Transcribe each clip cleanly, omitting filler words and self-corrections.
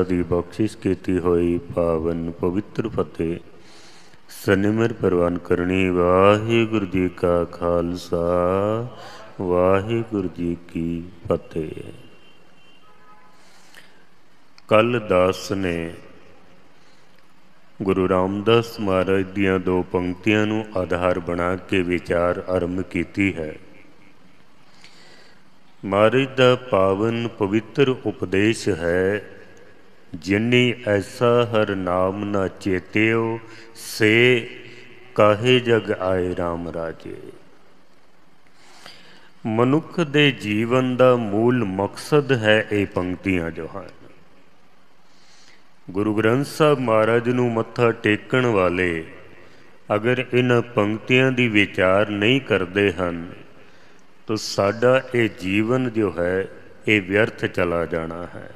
दी बख्शिश कीती होई पावन पवित्र फतेह सनिमर प्रवान करनी। वाहिगुरु जी का खालसा वाहिगुरु जी की फतेह। कल दास ने गुरु रामदास महाराज दियां दो पंक्तियां नूं आधार बना के विचार आरंभ कीती है। महाराज दा पावन पवित्र उपदेश है, जिनी ऐसा हर नाम न चेत्यो से काहे जग आए राम राजे। मनुख दे जीवन दा मूल मकसद है ये पंक्तियां जो हैं। गुरु ग्रंथ साहब महाराज नूं मत्था टेकण वाले अगर इन पंक्तियां दी विचार नहीं करते हैं तो साडा ये जीवन जो है ये व्यर्थ चला जाना है।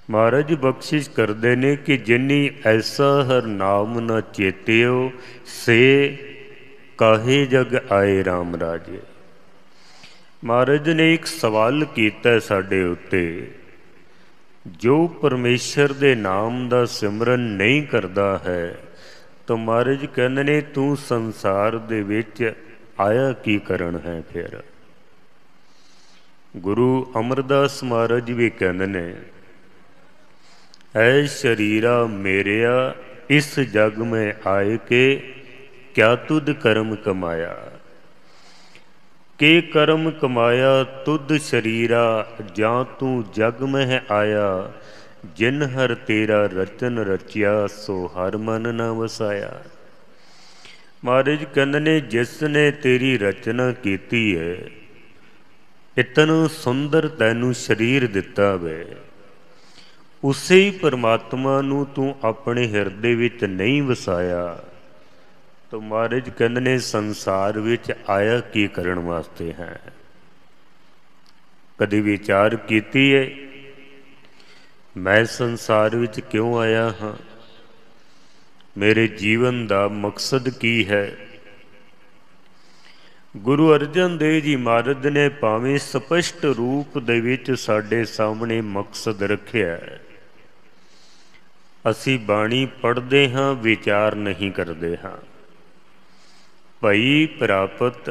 महाराज बख्शिश करते ने कि जिनी ऐसा हर नाम न चेत्यो से काहे जग आए राम राजे। महाराज ने एक सवाल किया साडे उत्ते, जो परमेश्वर दे नाम दा सिमरन नहीं करता है तो महाराज कहते ने तू संसार दे विच आया की करन है। फिर गुरु अमरदास महाराज भी कहते ने, ऐ शरीरा मेरिया इस जग में आए के क्या तुद कर्म कमाया। के कर्म कमाया तुद शरीरा जा तू जग में आया। जिन हर तेरा रचन रचिया सो हर मन न वसाया। महाराज कहते ने जिसने तेरी रचना कीती है, इतना सुंदर तैनू शरीर दिता वे, उसे ही परमात्मा नू तू अपने हिरदे विच नहीं वसाया तो महाराज कहते ने संसार विच आया की करन वास्ते है। कदी विचार कीती है मैं संसार विच क्यों आया हाँ, मेरे जीवन का मकसद की है। गुरु अर्जन देव जी महाराज ने भावें स्पष्ट रूप दे विच साडे सामने मकसद रखिया है। असी बाणी पढ़ते हाँ विचार नहीं करते हाँ। भई प्रापत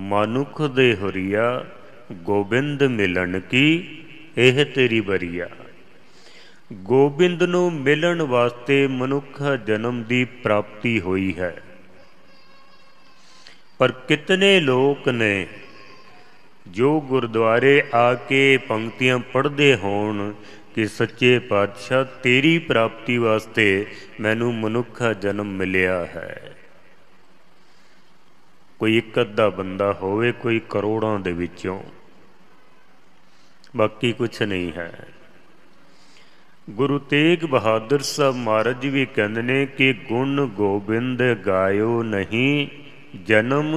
मानुख दे हुरिया गोबिंद मिलन की एह तेरी बरिया। गोबिंद नूं मिलन वास्ते मनुखा जन्म की प्राप्ति हुई है। पर कितने लोग ने जो गुरुद्वारे आके पंक्तियां पढ़ते होण कि सच्चे पातशाह तेरी प्राप्ति वास्ते मैनू मनुखा जन्म मिलिया है। कोई एक अद्धा बंदा होवे, कोई करोड़ों दे विचों, बाकी कुछ नहीं है। गुरु तेग बहादुर साहब महाराज भी कहते ने कि गुण गोबिंद गायो नहीं जन्म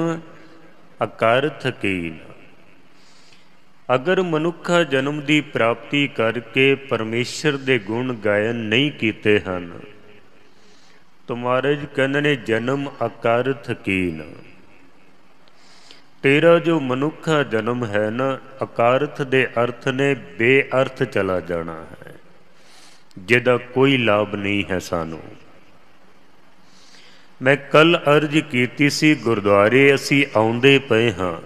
अकारथ कीन। अगर मनुखा जन्म की प्राप्ति करके परमेश्वर के गुण गायन नहीं किए हैं तो महाराज कहते ने जन्म अकारथ कीन। तेरा जो मनुखा जन्म है ना, अकारथ दे अर्थ ने बेअर्थ चला जाना है, जिहदा कोई लाभ नहीं है सानू। मैं कल अर्ज कीती सी गुरुद्वारे असी आउंदे पे हाँ,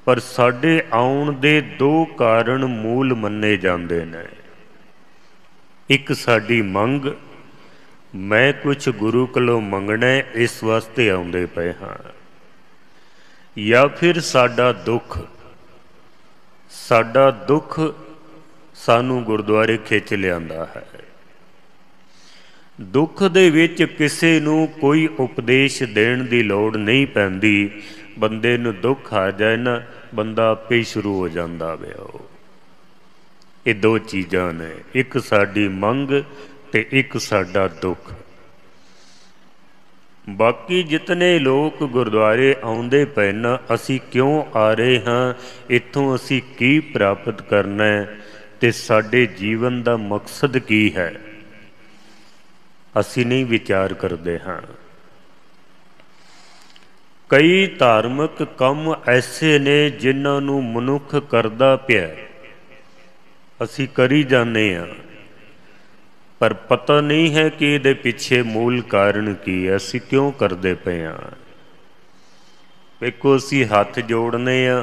पर साडे आउण दे दो कारण मूल मन्ने जांदे ने। एक साडी मंग, मैं कुछ गुरु कोलों मंगना इस वास्ते आउंदे पे हाँ, या फिर साडा दुख सानू गुरुद्वारे खिंच लियांदा है। दुख दे विच किसे नू कोई उपदेश देण दी लोड़ नहीं पैंदी। बंदे नू दुख आ जाए ना, बंदा आपे ही शुरू हो जाता वे। ये दो चीज़ां ने, एक साडी मंग ते एक साडा दुख। बाकी जितने लोग गुरुद्वारे आउंदे पे ना, असी क्यों आ रहे हाँ, इत्थों असी की प्राप्त करना है ते साडे जीवन का मकसद की है, असी नहीं विचार करते हाँ। कई धार्मिक काम ऐसे ने जिन्हों मनुख करदा पिया, ਅਸੀਂ ਕਰੀ ਜਾਂਦੇ ਹਾਂ, पर पता नहीं है कि ये पिछे मूल कारण की है, असी क्यों करते पे हाँ। देखो असी हथ जोड़ने आ,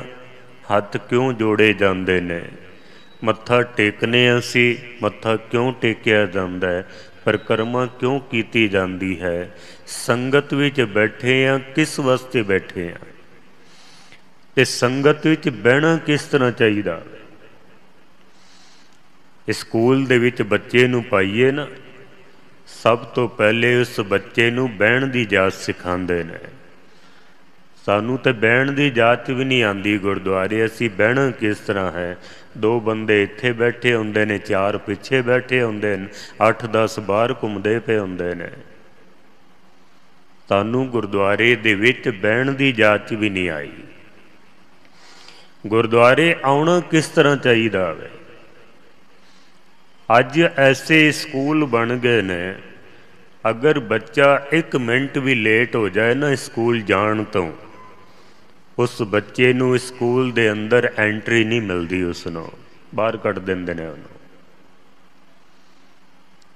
हथ क्यों जोड़े जाते ने, मत्था टेकने असी, मत्था क्यों टेकिया जाता है, परिक्रमा क्यों की जाती है, संगत विच बैठे हैं किस वास्ते बैठे हैं, ते संगत विच बहना किस तरह चाहिए। स्कूल दे विच बच्चे नूं पाईए ना, सब तो पहले उस बच्चे नूं बहन की जाच सिखाते ने। सानू तो बहन की जाच भी नहीं आती गुरुद्वारे, असी बहना किस तरह है। दो बंदे इत्थे बैठे होंदे ने, चार पिछे बैठे होंदे ने, 8-10 बाहर घूमते पे होंदे ने। सानू गुरुद्वारे दे विच बहन की जाच भी नहीं आई। गुरुद्वारे आउणा किस तरह चाहिए है। अज ऐसे स्कूल बन गए ने, अगर बच्चा 1 मिनट भी लेट हो जाए ना स्कूल जान तो, उस बच्चे नूं स्कूल दे अंदर एंट्री नहीं मिलती, उसनों बाहर कट देंदे ने उन्होंने।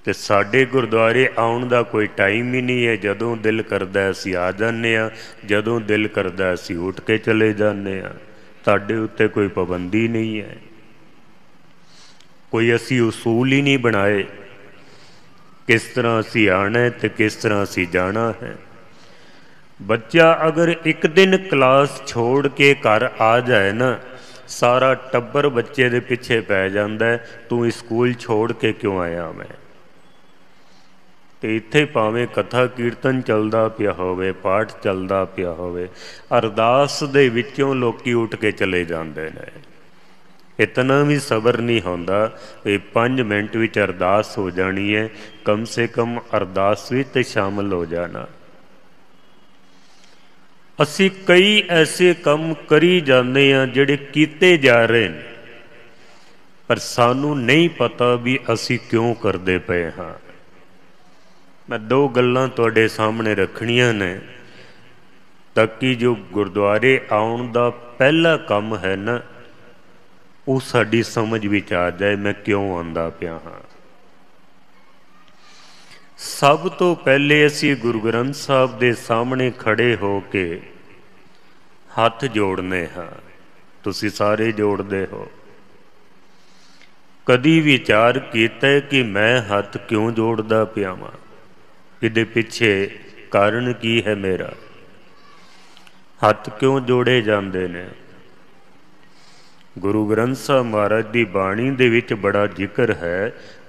ते साडे गुरुद्वारे आउण दा कोई टाइम ही नहीं है, जदों दिल करदा असीं आ जाने आ, जदों दिल करदा असीं उठ के चले जाने आ। साडे उत्ते कोई पाबंदी नहीं है, कोई असी उसूल ही नहीं बनाए किस तरह असी आना है तो किस तरह असी जाना है। बच्चा अगर एक दिन क्लास छोड़ के घर आ जाए ना, सारा टब्बर बच्चे दे पिछे पै जाता है, तू स्कूल छोड़ के क्यों आया। मैं तो इत्थे भावें कथा कीर्तन चलदा पिया होवे, पाठ चलदा पिया होवे, अरदास दे विचों लोकी उठ के चले जाते हैं। इतना भी सबर नहीं होंदा, 5 मिनट विच अरदास हो जानी है, कम से कम अरदास विच ते शामिल हो जाना। असी कई ऐसे काम करी जाते हैं जिहड़े कीते जा रहे हैं, पर सानू नहीं पता भी असी क्यों करते पे हाँ। मैं 2 गल्लां तुहाडे सामने रखणियां ने, ताकि जो गुरुद्वारे आउण दा पहला काम है ना, वो साड़ी समझ विच आ जाए मैं क्यों आंदा पिया हाँ। सब तो पहले असी गुरु ग्रंथ साहब दे सामने खड़े हो के हाथ जोड़ने हाँ। तुसी सारे जोड़ते हो। कदी विचार किया कि मैं हाथ क्यों जोड़दा पिया वां, इहदे पिछे कारण की है मेरा, हाथ क्यों जोड़े जाते ने। गुरु ग्रंथ साहब महाराज की बाणी दे विच बड़ा जिक्र है।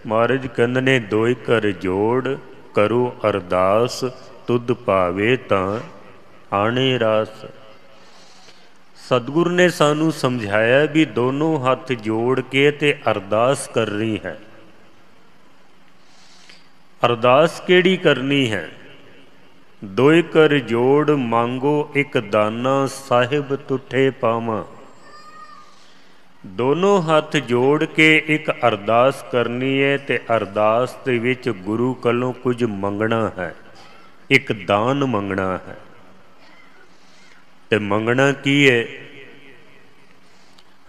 महाराज कहंदे ने, दोई कर जोड़ करो अरदास, तुद पावे तां आने रास। सतगुरु ने सानू समझाया भी दोनों हाथ जोड़ के ते अरदास करनी है। अरदास केड़ी करनी है। दोई कर जोड़ मांगो एक दाना, साहिब तुठे पावां। दोनों हाथ जोड़ के एक अरदास करनी है, ते अरदास दे विच गुरु कोलों कुछ मंगना है, एक दान मंगना है। ते मंगना की है।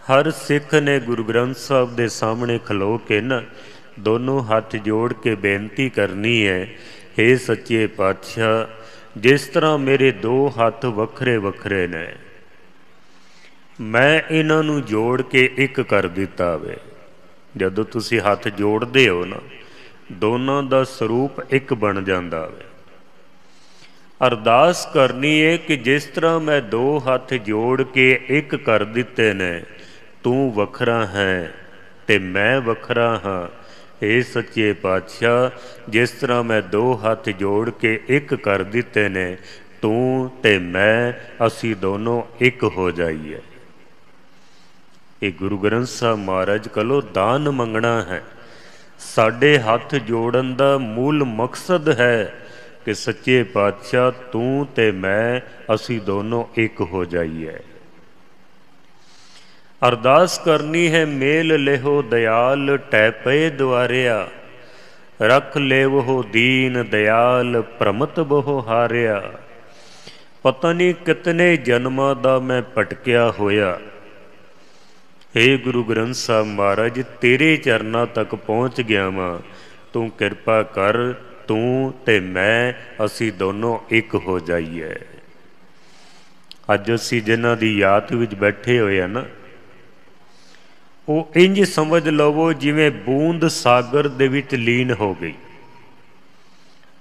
हर सिख ने गुरु ग्रंथ साहब दे सामने खलो के ना दोनों हाथ जोड़ के बेनती करनी है, हे सच्चे पातशाह, जिस तरह मेरे 2 हाथ वखरे वखरे ने, मैं इन्हां नूं जोड़ के एक कर दिता वे। जदों तुसी हाथ जोड़ते हो ना, दोनों का स्वरूप एक बन जाता वे। अरदास करनी है कि जिस तरह मैं 2 हाथ जोड़ के एक कर दिते ने, तू वखरा है ते मैं वखरा हाँ। हे सच्चे पातशाह, जिस तरह मैं 2 हाथ जोड़ के एक कर दिते ने, तू ते मैं असी दोनों एक हो जाइए। ये गुरु ग्रंथ साहब महाराज कलो दान मंगना है। साडे हाथ जोड़न दा मूल मकसद है कि सच्चे पातशाह तू ते मैं असी दोनों एक हो जाइए। अरदास करनी है, मेल लेहो दयाल टैपे द्वारिया, रख लेवहो दीन दयाल प्रमत बहु हारिया। पता नहीं कितने जन्मां दा मैं भटकिया होया, हे गुरु ग्रंथ साहब महाराज, तेरे चरनां तक पहुँच गया वां, तू किरपा कर, तू ते मैं असी दोनों एक हो जाइए। अज असी जिन्हां दी याद विच बैठे होए आ ना, वो इंज समझ लवो जिवें बूंद सागर दे विच लीन हो गई।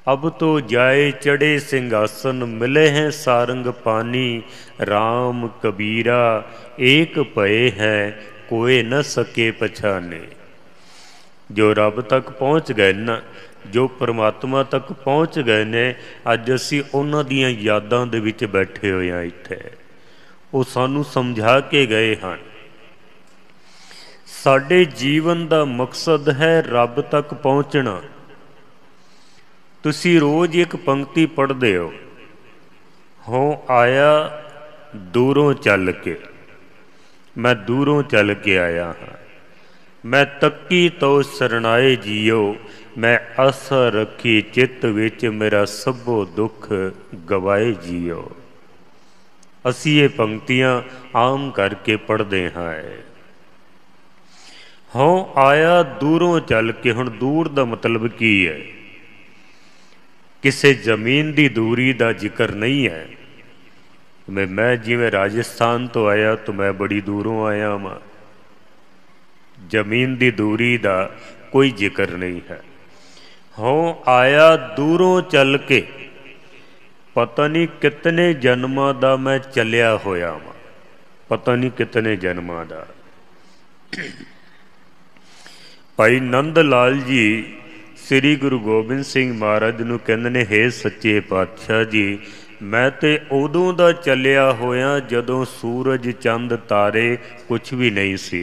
अब तो जाए चढ़े सिंहासन, मिले हैं सारंग पानी, राम कबीरा एक भये हैं, कोई न सके पछाने। जो रब तक पहुँच गए ना, जो परमात्मा तक पहुँच गए ने, अज असी उन्हां दियां यादां दे विच बैठे होए हां। इत्थे वो सानू समझा के गए हैं। साडे जीवन दा मकसद है रब तक पहुँचना। तुसी रोज़ एक पंक्ति पढ़ते हो आया दूरों चल के, मैं दूरों चल के आया हाँ। मैं तक्की तो सरनाए जियो, मैं आसा रखी चित्त विच, मेरा सभो दुख गवाए जियो। असी ये पंक्तियां आम करके पढ़ते हैं। हों आया दूरों चल के, हुण दूर दा मतलब की है? किसी जमीन की दूरी का जिक्र नहीं है। मैं जिवें राजस्थान तो आया तो मैं बड़ी दूरों आया वां। जमीन की दूरी का कोई जिक्र नहीं है। हों आया दूरों चल के, पता नहीं कितने जन्मां दा मैं चलिया होया वां, पता नहीं कितने जन्मां दा। भाई नंद लाल जी श्री गुरु गोबिंद सिंह महाराज नूं कहंदे ने, हे सच्चे पातशाह जी, मैं तो उदों दा चलिया होया जदों सूरज चंद तारे कुछ भी नहीं सी,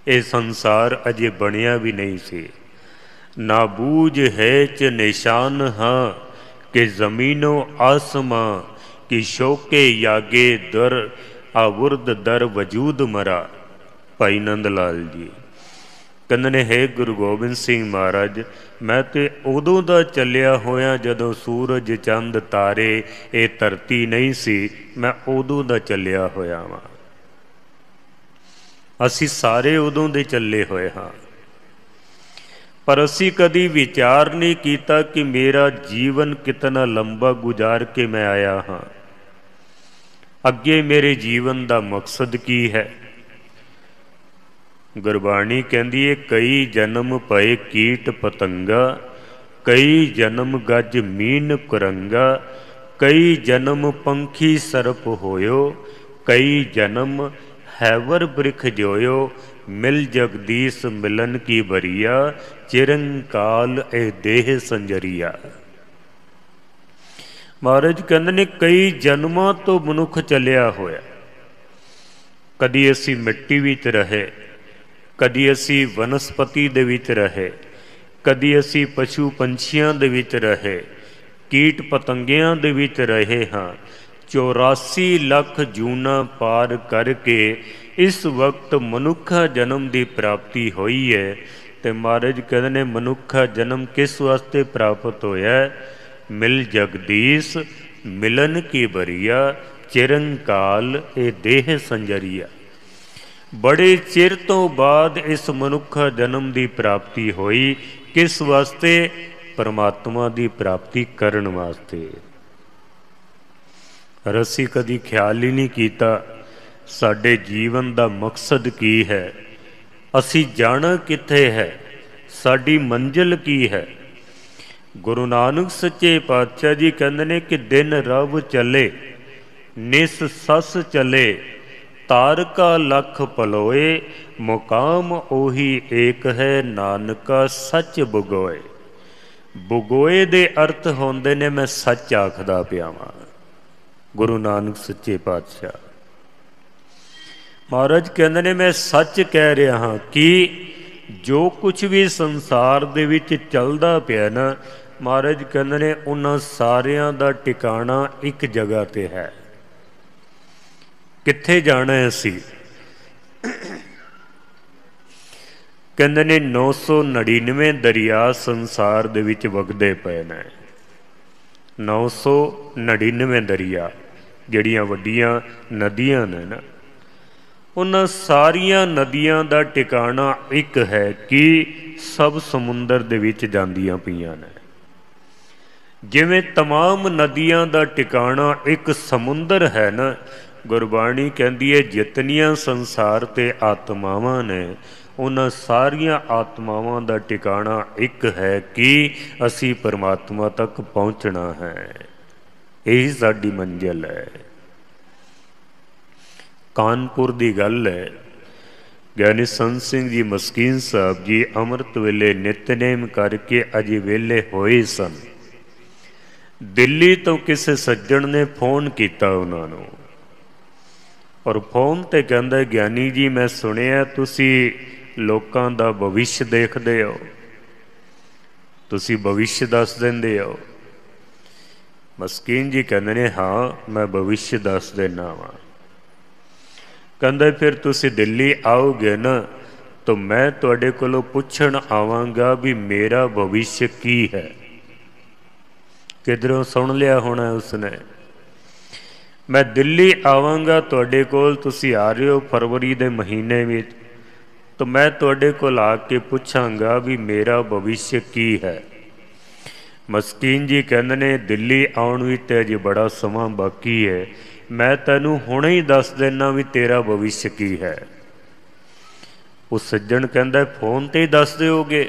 ये संसार अजे बनिया भी नहीं सी। ना बूझ है च निशान हाँ, कि जमीनों आसमां की शोके यागे दर आवुर्द दर वजूद मरा। भाई नंद लाल जी कहंदे ने, हे गुरु गोबिंद सिंह महाराज, मैं तो उदों दा चलिया होया जदों सूरज चंद तारे ये धरती नहीं सी, मैं उदों दा चलिया होया वां। असी सारे उदों दे चले होए हाँ, पर असी कदी विचार नहीं किया कि मेरा जीवन कितना लंबा गुजार के मैं आया हाँ। अगे मेरे जीवन का मकसद की है? गुरबाणी कहती है, कई जन्म पए कीट पतंगा, कई जन्म गज मीन कुरंगा, कई जन्म पंखी सरप होयो, कई जन्म हैवर बृख जोयो, मिल जगदीश मिलन की बरिया, चिरंकाल ए देह संजरिया। महाराज कहते ने, कई जन्मां तो मनुख चलिया होया। कदी असी मिट्टी विच रहे, कदी असी वनस्पति दे विच रहे, कदी असी पशु पंछियां दे विच रहे, कीट पतंगियां दे विच रहे हाँ। 84 लाख जूना पार करके इस वक्त मनुखा जन्म की प्राप्ति हुई है। तो महाराज कहते ने, मनुखा जन्म किस वास्ते प्राप्त होया? मिल जगदीश मिलन की बरिया, चिरंकाल ए देह संजरिया। बड़े चिर तो बाद इस मनुखा जन्म की प्राप्ति हुई। किस वास्ते? परमात्मा की प्राप्ति करन वास्ते। असी कदी ख्याल ही नहीं किया साडे जीवन का मकसद की है, असी जाना किथे है, साडी मंजिल की है। गुरु नानक सच्चे पातशाह जी कहते ने कि दिन रव चले, निस सस चले, तारका लख पलोए, मुकाम ओही एक है, नानका सच बुगोए। बुगोए दे अर्थ होंदे ने मैं सच आखदा पिया वां। गुरु नानक सच्चे पातशाह महाराज कहंदे ने, मैं सच कह रहा हाँ कि जो कुछ भी संसार दे विच चलदा पिया ना, महाराज कहंदे ने उन्हां सारियां दा टिकाणा एक जगह ते है। कित्थे जाना है असी? कहंदे ने 999 दरिया संसार दे विच वगदे पए ने। 999 दरिया जिहड़ियां वड्डियां नदियां ने ना, उन्हां सारियां नदियां दा टिकाणा एक है कि सब समुंदर दे विच जांदियां पईयां ने। जिवें तमाम नदियां दा टिकाणा एक समुंदर है ना, गुरबाणी कहती है जितनियां संसार ते आत्मावां ने उन्हां सारियां आत्मावां दा टिकाणा एक है कि असी परमात्मा तक पहुँचना है। यही साडी मंजिल है। कानपुर की गल है, ज्ञानी संत सिंह जी मस्कीन साहब जी अमृत वेले नितनेम करके अजे वेले होए सन। दिल्ली तो किसी सज्जन ने फोन किया उन्होंने, और फोन ते कहंदा ज्ञानी जी मैं सुनिया तुसी लोकां दा भविष्य देखदे हो, तुसी भविष्य दस देंदे हो। मस्कीन जी कहंदे ने हाँ मैं भविष्य दस देना वा। कहंदा फिर तुसी दिल्ली आओगे ना तो मैं तुहाडे कोलों पुछण आवांगा भी मेरा भविष्य की है। किधरों सुन लिया होना उसने। मैं दिल्ली आवांगा तुहाडे कोल, तुसी आ रहे हो फरवरी दे महीने में, तो मैं तुहाडे कोल आके पुछांगा भी मेरा भविष्य की है। मस्कीन जी कहंदे ने दिल्ली आउण विच ते अजे बड़ा समा बाकी है, मैं तैनूं हुणे ही दस देना भी तेरा भविष्य की है। उस सज्जन कहंदा फोन ते ही दस दोगे?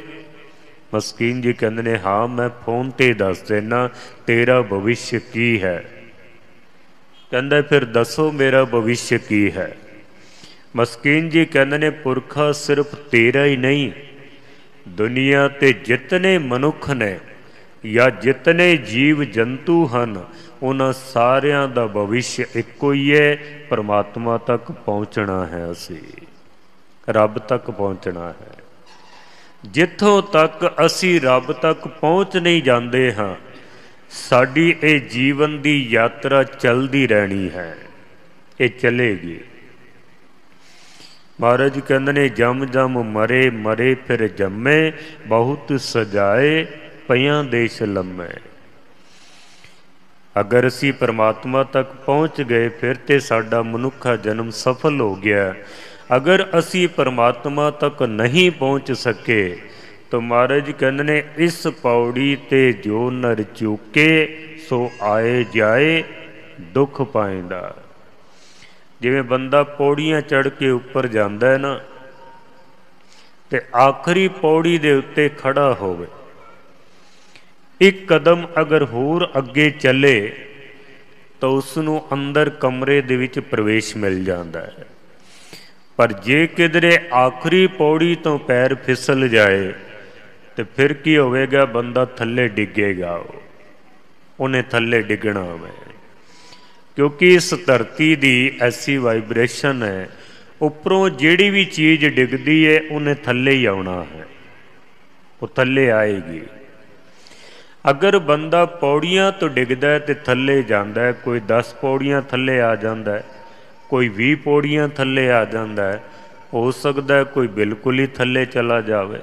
मस्कीन जी कहंदे ने हाँ मैं फोन ते ही दस देना तेरा भविष्य की है। कहंदा फिर दसो मेरा भविष्य की है। मस्कीन जी कहंदे ने पुरखा सिर्फ तेरा ही नहीं, दुनिया ते जितने मनुख ने या जितने जीव जंतु हैं उन्हां सारियां दा भविष्य इक्को ही है, परमात्मा तक पहुँचना है। असी रब तक पहुँचना है। जिथों तक असी रब तक पहुँच नहीं जाते हाँ, साडी ये जीवन की यात्रा चलती रहनी है, ये चलेगी। महाराज कहंदे ने जम जम मरे मरे फिर जम्मे, बहुत सजाए पयां देश लम्मे। अगर असी परमात्मा तक पहुँच गए फिर तो साडा मनुखा जन्म सफल हो गया। अगर असी परमात्मा तक नहीं पहुँच सके तो महाराज कहंदे ने इस पौड़ी ते जो नर चूके सो आए जाए दुख पाएंदा। जिवें बंदा पौड़ियां चढ़ के उपर जांदा है ना, ते आखिरी पौड़ी दे उत्ते खड़ा होवे, एक कदम अगर होर अगे चले तो उसनूं अंदर कमरे दे विच प्रवेश मिल जाता है। पर जे किधरे आखिरी पौड़ी तो पैर फिसल जाए तो फिर की होवेगा, बंदा थल्ले डिगेगा, उन्हें थल्ले डिगना है। क्योंकि इस धरती की ऐसी वाइब्रेशन है, उपरों जिहड़ी भी चीज़ डिगदी है उन्हें थल्ले ही आना है, वो थल्ले आएगी। अगर बंदा पौड़ियां तो डिगदा है तो थल्ले जाता है, कोई 10 पौड़ियां थल्ले आ जाता है, कोई 20 पौड़ियां थल्ले आ जाता है, हो सकता है कोई बिल्कुल ही थल्ले चला जाए।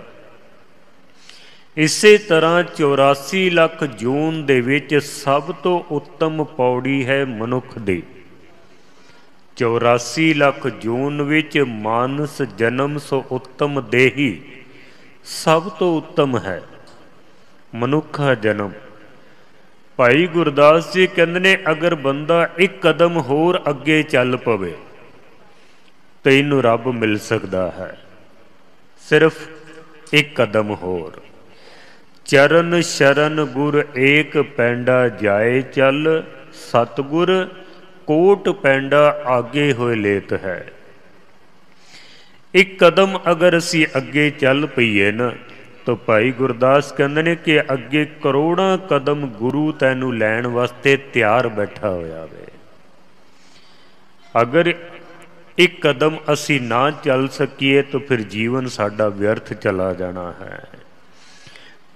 इसे तरह 84 लाख जून दे विच सब तो उत्तम पौड़ी है मनुख दी। 84 लाख जून विच मानस जन्म सो उत्तम देही, सब तो उत्तम है मनुखा जन्म। भाई गुरदास जी कहते ने अगर बंदा एक कदम होर अगे चल पवे तो इनू रब मिल सकता है, सिर्फ एक कदम होर। चरण शरण गुर एक पैंडा जाए चल, सतगुर कोट पैंडा आगे होए लेत है। एक कदम अगर असी अगे चल पईए ना तो भाई गुरदास कहते ने कि अगे करोड़ां कदम गुरु तैनू लैण वास्ते तैयार बैठा होया वे। अगर एक कदम असी ना चल सकीए तो फिर जीवन साडा व्यर्थ चला जाना है।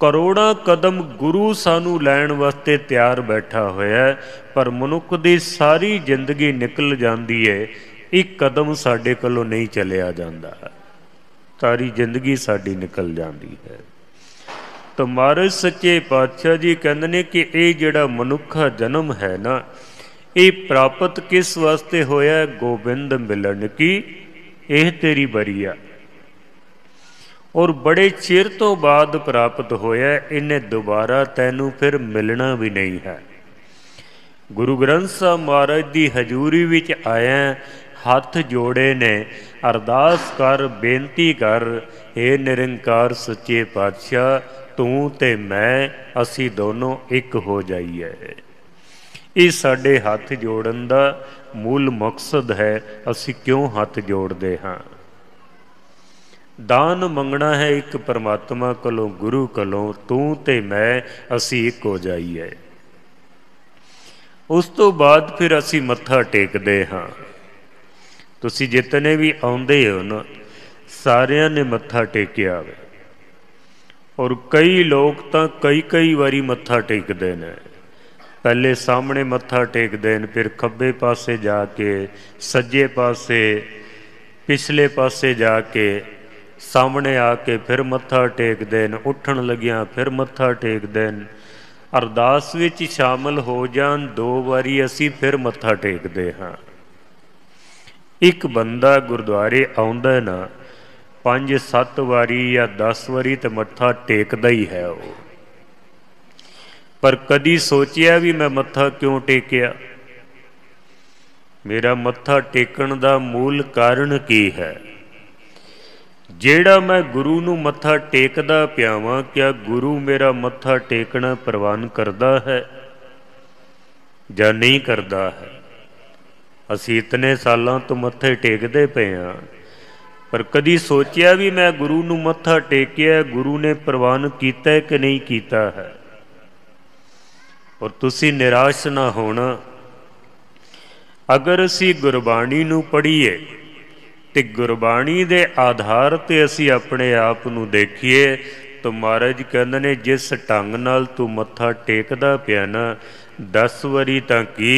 करोड़ां कदम गुरु सानू लैण वास्ते तैयार बैठा होया है, पर मनुख दी सारी जिंदगी निकल जाती है, एक कदम साडे कोलों नहीं चलिया जाता, सारी जिंदगी साडी निकल जाती है। तो महाराज सच्चे पातशाह जी कहते हैं कि ये जिहड़ा मनुखा जन्म है ना, ये प्राप्त किस वास्ते होया? गोबिंद मिलन की यह तेरी बरी आ और बड़े चिर तो बाद प्राप्त होया, इन्हें दोबारा तैनू फिर मिलना भी नहीं है। गुरु ग्रंथ साहब महाराज की हजूरी विच आया, हथ जोड़े ने, अरदास कर, बेनती कर, हे निरंकार सच्चे पातशाह, तू ते मैं असी दोनों एक हो जाइए। ये साडे हथ जोड़न दा मूल मकसद है। असी क्यों हथ जोड़ते हाँ? दान मंगना है एक परमात्मा कोलों, गुरु कोलों, तू ते मैं असी एक हो जाइए। उस तो बाद फिर असी मत्था टेकते हाँ। तुसी जितने भी आउंदे हो ना, सारियां ने मत्था टेकिया वे। और कई लोग तो कई कई बारी मत्था टेकते हैं। पहले सामने मत्था टेकते हैं, फिर खब्बे पासे जाके, सज्जे पासे, पिछले पासे जाके, सामने आके फिर मत्था टेकते हैं, उठन लगिया फिर मत्था टेकते हैं। अरदास विच शामिल हो जान दो बारी असी फिर मत्था टेकते हाँ। एक बंदा गुरुद्वारे आउंदा ना 5-7 वारी या 10 वारी तो मत्था टेकदा ही है वो। पर कदी सोचिया भी मैं मत्था क्यों टेकिया? मेरा मत्था टेकन दा मूल कारण की है? जेड़ा मैं गुरु नू मत्था टेकदा पिया वां, क्या गुरु मेरा मत्था टेकना प्रवान करदा है या नहीं करदा है? असी इतने सालों तो मत्थे टेकते पे हाँ, पर कदी सोचिया भी मैं गुरु नू मत्था टेकिया, गुरु ने प्रवान किया है कि नहीं किया है? और तुसी निराश ना होना। अगर असी गुरबाणी नू पढ़ीए तो गुरबाणी दे आधार ते असी अपने आप नू देखिए तो महाराज कहंदे ने, जिस ढंग नाल तू मत्था टेकदा पिया ना, 10 वारी तां की,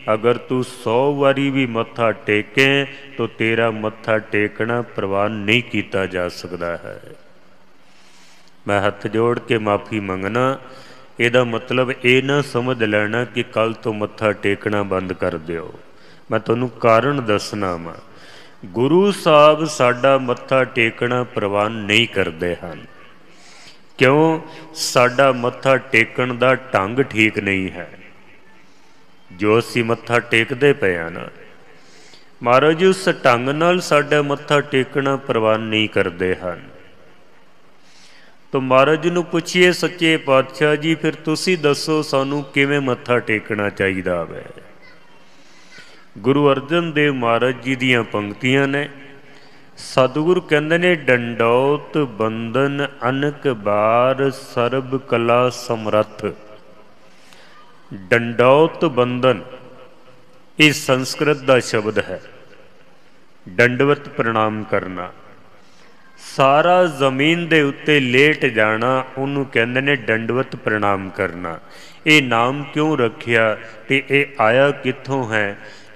अगर तू 100 वारी भी मत्था टेके तो तेरा मत्था टेकना प्रवान नहीं किया जा सकता है। मैं हथ जोड़ के माफ़ी मंगना। ਇਹਦਾ मतलब ये ना समझ लेना कि कल तो मत्था टेकना बंद कर दिओ। मैं तुहानूं कारण दसना वा। गुरु साहब साडा मत्था टेकना प्रवान नहीं करते हैं। क्यों? साडा मत्था टेकन दा ढंग ठीक नहीं है। जो असी मत्था टेकते पे हैं ना, महाराज उस ढंग नाल साडा मत्था टेकना प्रवान नहीं करते हैं। तो महाराज नूं पुछिए, सच्चे पातशाह जी फिर तुसी दसो सानू किवें मत्था टेकना चाहिदा वै? गुरु अर्जन देव महाराज जी दीयां पंक्तियां ने। सतगुरु कहंदे ने, डंडौत बंधन अनक बार सर्ब कला समरथ। डंडौत बंधन ये संस्कृत का शब्द है। दंडवत प्रणाम करना, सारा जमीन दे उत्ते लेट जाना, उन्होंने कहते ने दंडवत प्रणाम करना। ये नाम क्यों रखिया ते ये आया कित्थों है?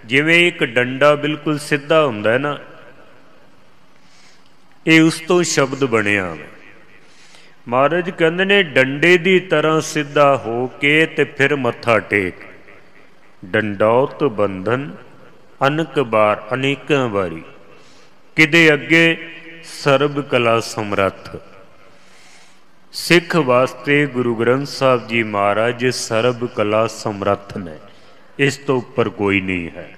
जिवें एक डंडा बिल्कुल सीधा हुंदा है ना, ये उस तो शब्द बनिया। महाराज कहते ने, डंडे की तरह सीधा हो के ते फिर मत्था टेक। डंडौत बंधन अनक बार, अनेकों बारी, किदे अगे सर्ब कला समरथ। सिख वास्ते गुरु ग्रंथ साहब जी महाराज सर्ब कला समरथ ने, इस तो उपर कोई नहीं है।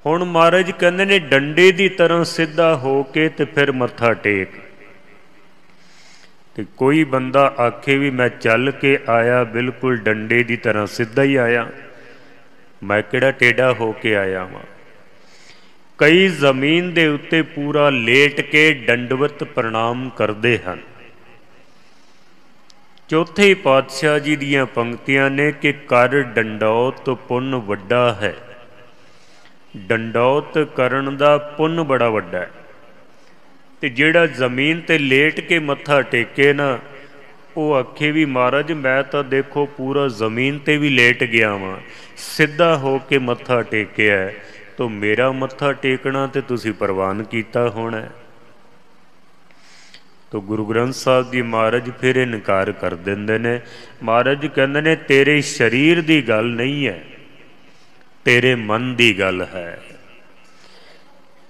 हुण महाराज कहंदे ने, डंडे की तरह सीधा हो के ते फिर मत्था टेक। ते कोई बंदा आखे भी मैं चल के आया बिल्कुल डंडे की तरह सीधा ही आया, मैं किहड़ा टेढ़ा हो के आया वां? कई जमीन दे उत्ते पूरा लेट के दंडवत प्रणाम करते हैं। चौथे पातशाह जी दीयां पंक्तियां ने कि कर डंडौत पुण्य वड्डा है। डंडौत करन दा पुण्य बड़ा वड्डा है। ते जिहड़ा जमीन ते लेट के मत्था टेके ना, वो आखे भी महाराज मैं तो देखो पूरा जमीन ते भी लेट गया वां, सीधा हो के मत्था टेकिया है, तो मेरा मत्था टेकना तो तुसी प्रवान किया होना है। तो गुरु ग्रंथ साहब जी महाराज फिर इनकार कर देंदे ने। महाराज कहंदे ने, तेरे शरीर की गल नहीं है, तेरे मन की गल है।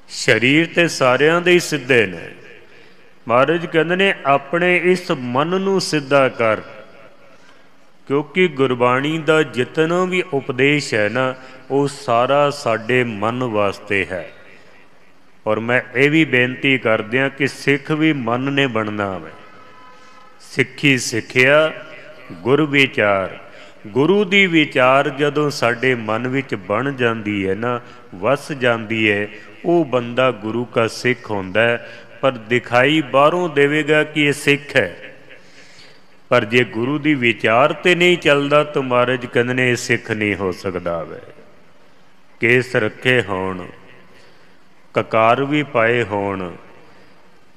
शरीर ते सारियां दे ही सिद्धे ने। महाराज कहते ने अपने इस मन नूं सिद्धा कर, क्योंकि गुरबाणी का जितना भी उपदेश है ना वो सारा साडे मन वास्ते है। और मैं ये भी बेनती कर दिया कि सिख भी मन ने बनना है। सिक्खी सिक्ख्या गुर विचार, गुरु दी विचार जदों साडे मन विच बन जाती है ना, वस जाती है, वो बंदा गुरु का सिख होंदा है। पर दिखाई बाहरों देवेगा कि ये सिख है, पर जे गुरु दी विचार ते नहीं चलता तो महाराज कहंदे ने सिख नहीं हो सकता। वे केस रखे होण, ककार भी पाए होण,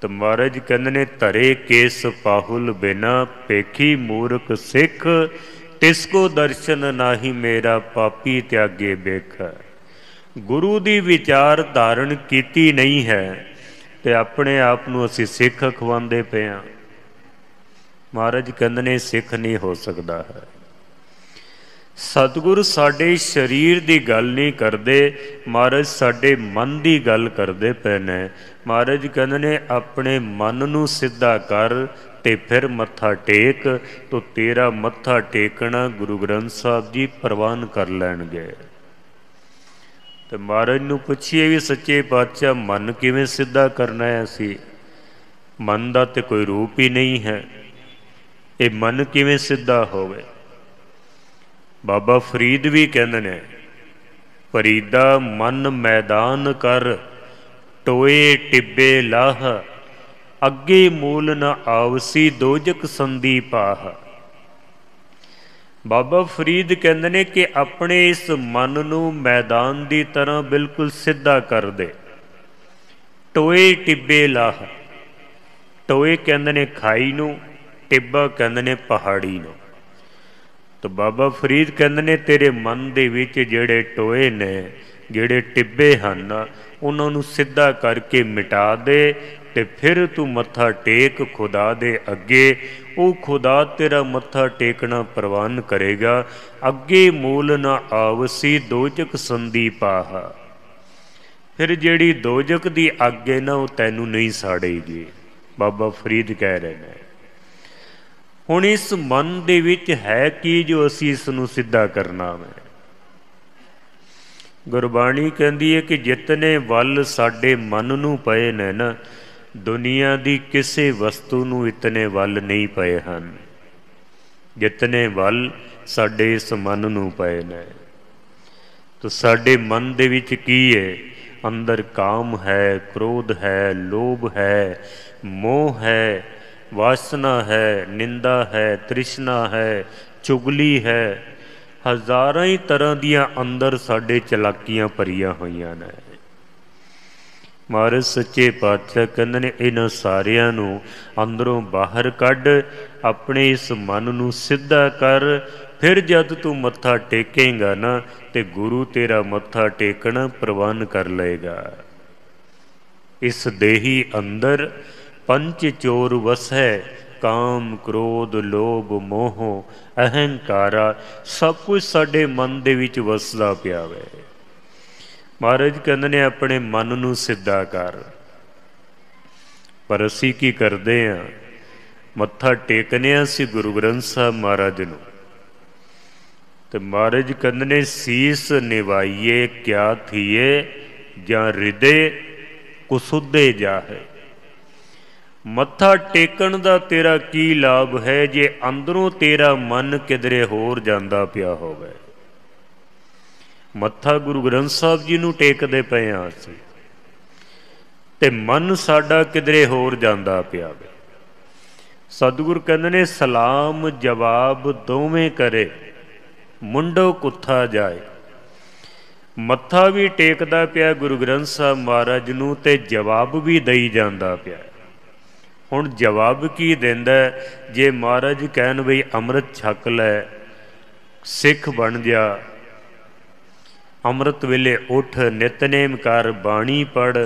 तो महाराज कहंदे ने धरे केस पाहुल बिना, पेखी मूर्ख सिख, तिसको दर्शन नाही मेरा, पापी त्यागे बेख। गुरु दी विचार धारण कीती नहीं है ते अपने आप नूं असीं सिख अखवांदे पे हां। महाराज कहंदे ने सिख नहीं हो सकता है। सतगुरु साडे शरीर की गल नहीं करते, महाराज साडे मन की गल करते पे ने। महाराज कहंदे ने अपने मन नूं सिद्धा कर ते फिर मत्था टेक, तो तेरा मत्था टेकना गुरु ग्रंथ साहब जी प्रवान कर लैणगे। तो महाराज नूं पुछिए भी सच्चे पातशाह मन किवें सिद्धा करना है? असी मन का तो कोई रूप ही नहीं है, ये मन किवें सिद्धा होवे? बाबा फरीद भी कहते ने, फरीदा मन मैदान कर, टोए टिब्बे लाह, अगे मूल न आवसी, दोजक संदी पाह। बाबा फरीद कहते ने कि अपने इस मन नूं मैदान की तरह बिल्कुल सीधा कर दे। टोए टिब्बे लाह, टोए कहते ने खाई नूं, टिब्बा कहते ने पहाड़ी नूं। तो बाबा फरीद कहते ने तेरे मन दे विच जिहड़े टोए ने, जिहड़े टिब्बे हन, उन्होंने सीधा करके मिटा दे, ते फिर तू मत्था टेक खुदा दे अगे। वो खुदा तेरा मत्था टेकना प्रवान करेगा। अगे मूल न आवसी, दोजक संदी पाह। फिर जिहड़ी दोजक दी अग है ना, वो तैनू नहीं साड़ेगी। बाबा फरीद कह रहे हैं। हुण इस मन दे विच है कि जो असी इसनूं सिद्धा करना है। गुरबाणी कहती है कि जितने वल साडे मन नूं पए ने ना, दुनिया दी किसी वस्तु नूं इतने वल नहीं पए हन जितने वल साडे इस मन नूं पए ने। तो साडे मन दे विच की है? अंदर काम है, क्रोध है, लोभ है, मोह है, वासना है, निंदा है, तृष्णा है, चुगली है, हज़ारां ही तरह दियां अंदर साडे चलाकियां भरियां होईयां ने। महाराज सच्चे पातशाह कहंदे ने इन्हां सारियां नूं अंदरों बाहर कढ, अपने इस मन नूं सिद्धा कर। फिर जद तू मत्था टेकेगा ना, ते गुरु तेरा मत्था टेकना प्रवान कर लेगा। इस देही अंदर पंच चोर वसै, काम क्रोध लोभ मोह अहंकारा, सब कुछ साडे मन दे विच वसदा पिया वे। महाराज कहंदे ने अपने मन नूं सिद्धा कर। पर असी की करदे हां? मत्था टेकने असी गुरु ग्रंथ साहब महाराज नूं। ते महाराज कहंदे ने सीस निवाइए क्या थीए, जां हृदय कुसुदे जाहे। मत्था टेकण दा तेरा की लाभ है जे अंदरों तेरा मन किधरे होर जांदा पिया होवे। मत्था गुरु ग्रंथ साहब जी नूं टेकदे पए हां असीं, ते मन साडा किधरे होर जांदा पिया वे। सतगुरु कहंदे ने सलाम जवाब दोवें करे, मुंडो कुत्था जाए। मत्था भी टेकदा पिया गुरु ग्रंथ साहब महाराज नूं, ते जवाब भी दई जांदा पिया। हुण जवाब की देंदा? जे महाराज कहन बई अमृत छक लै, सिख बन जा, अमृत वेले उठ, नितनेम कर, बाणी पढ़,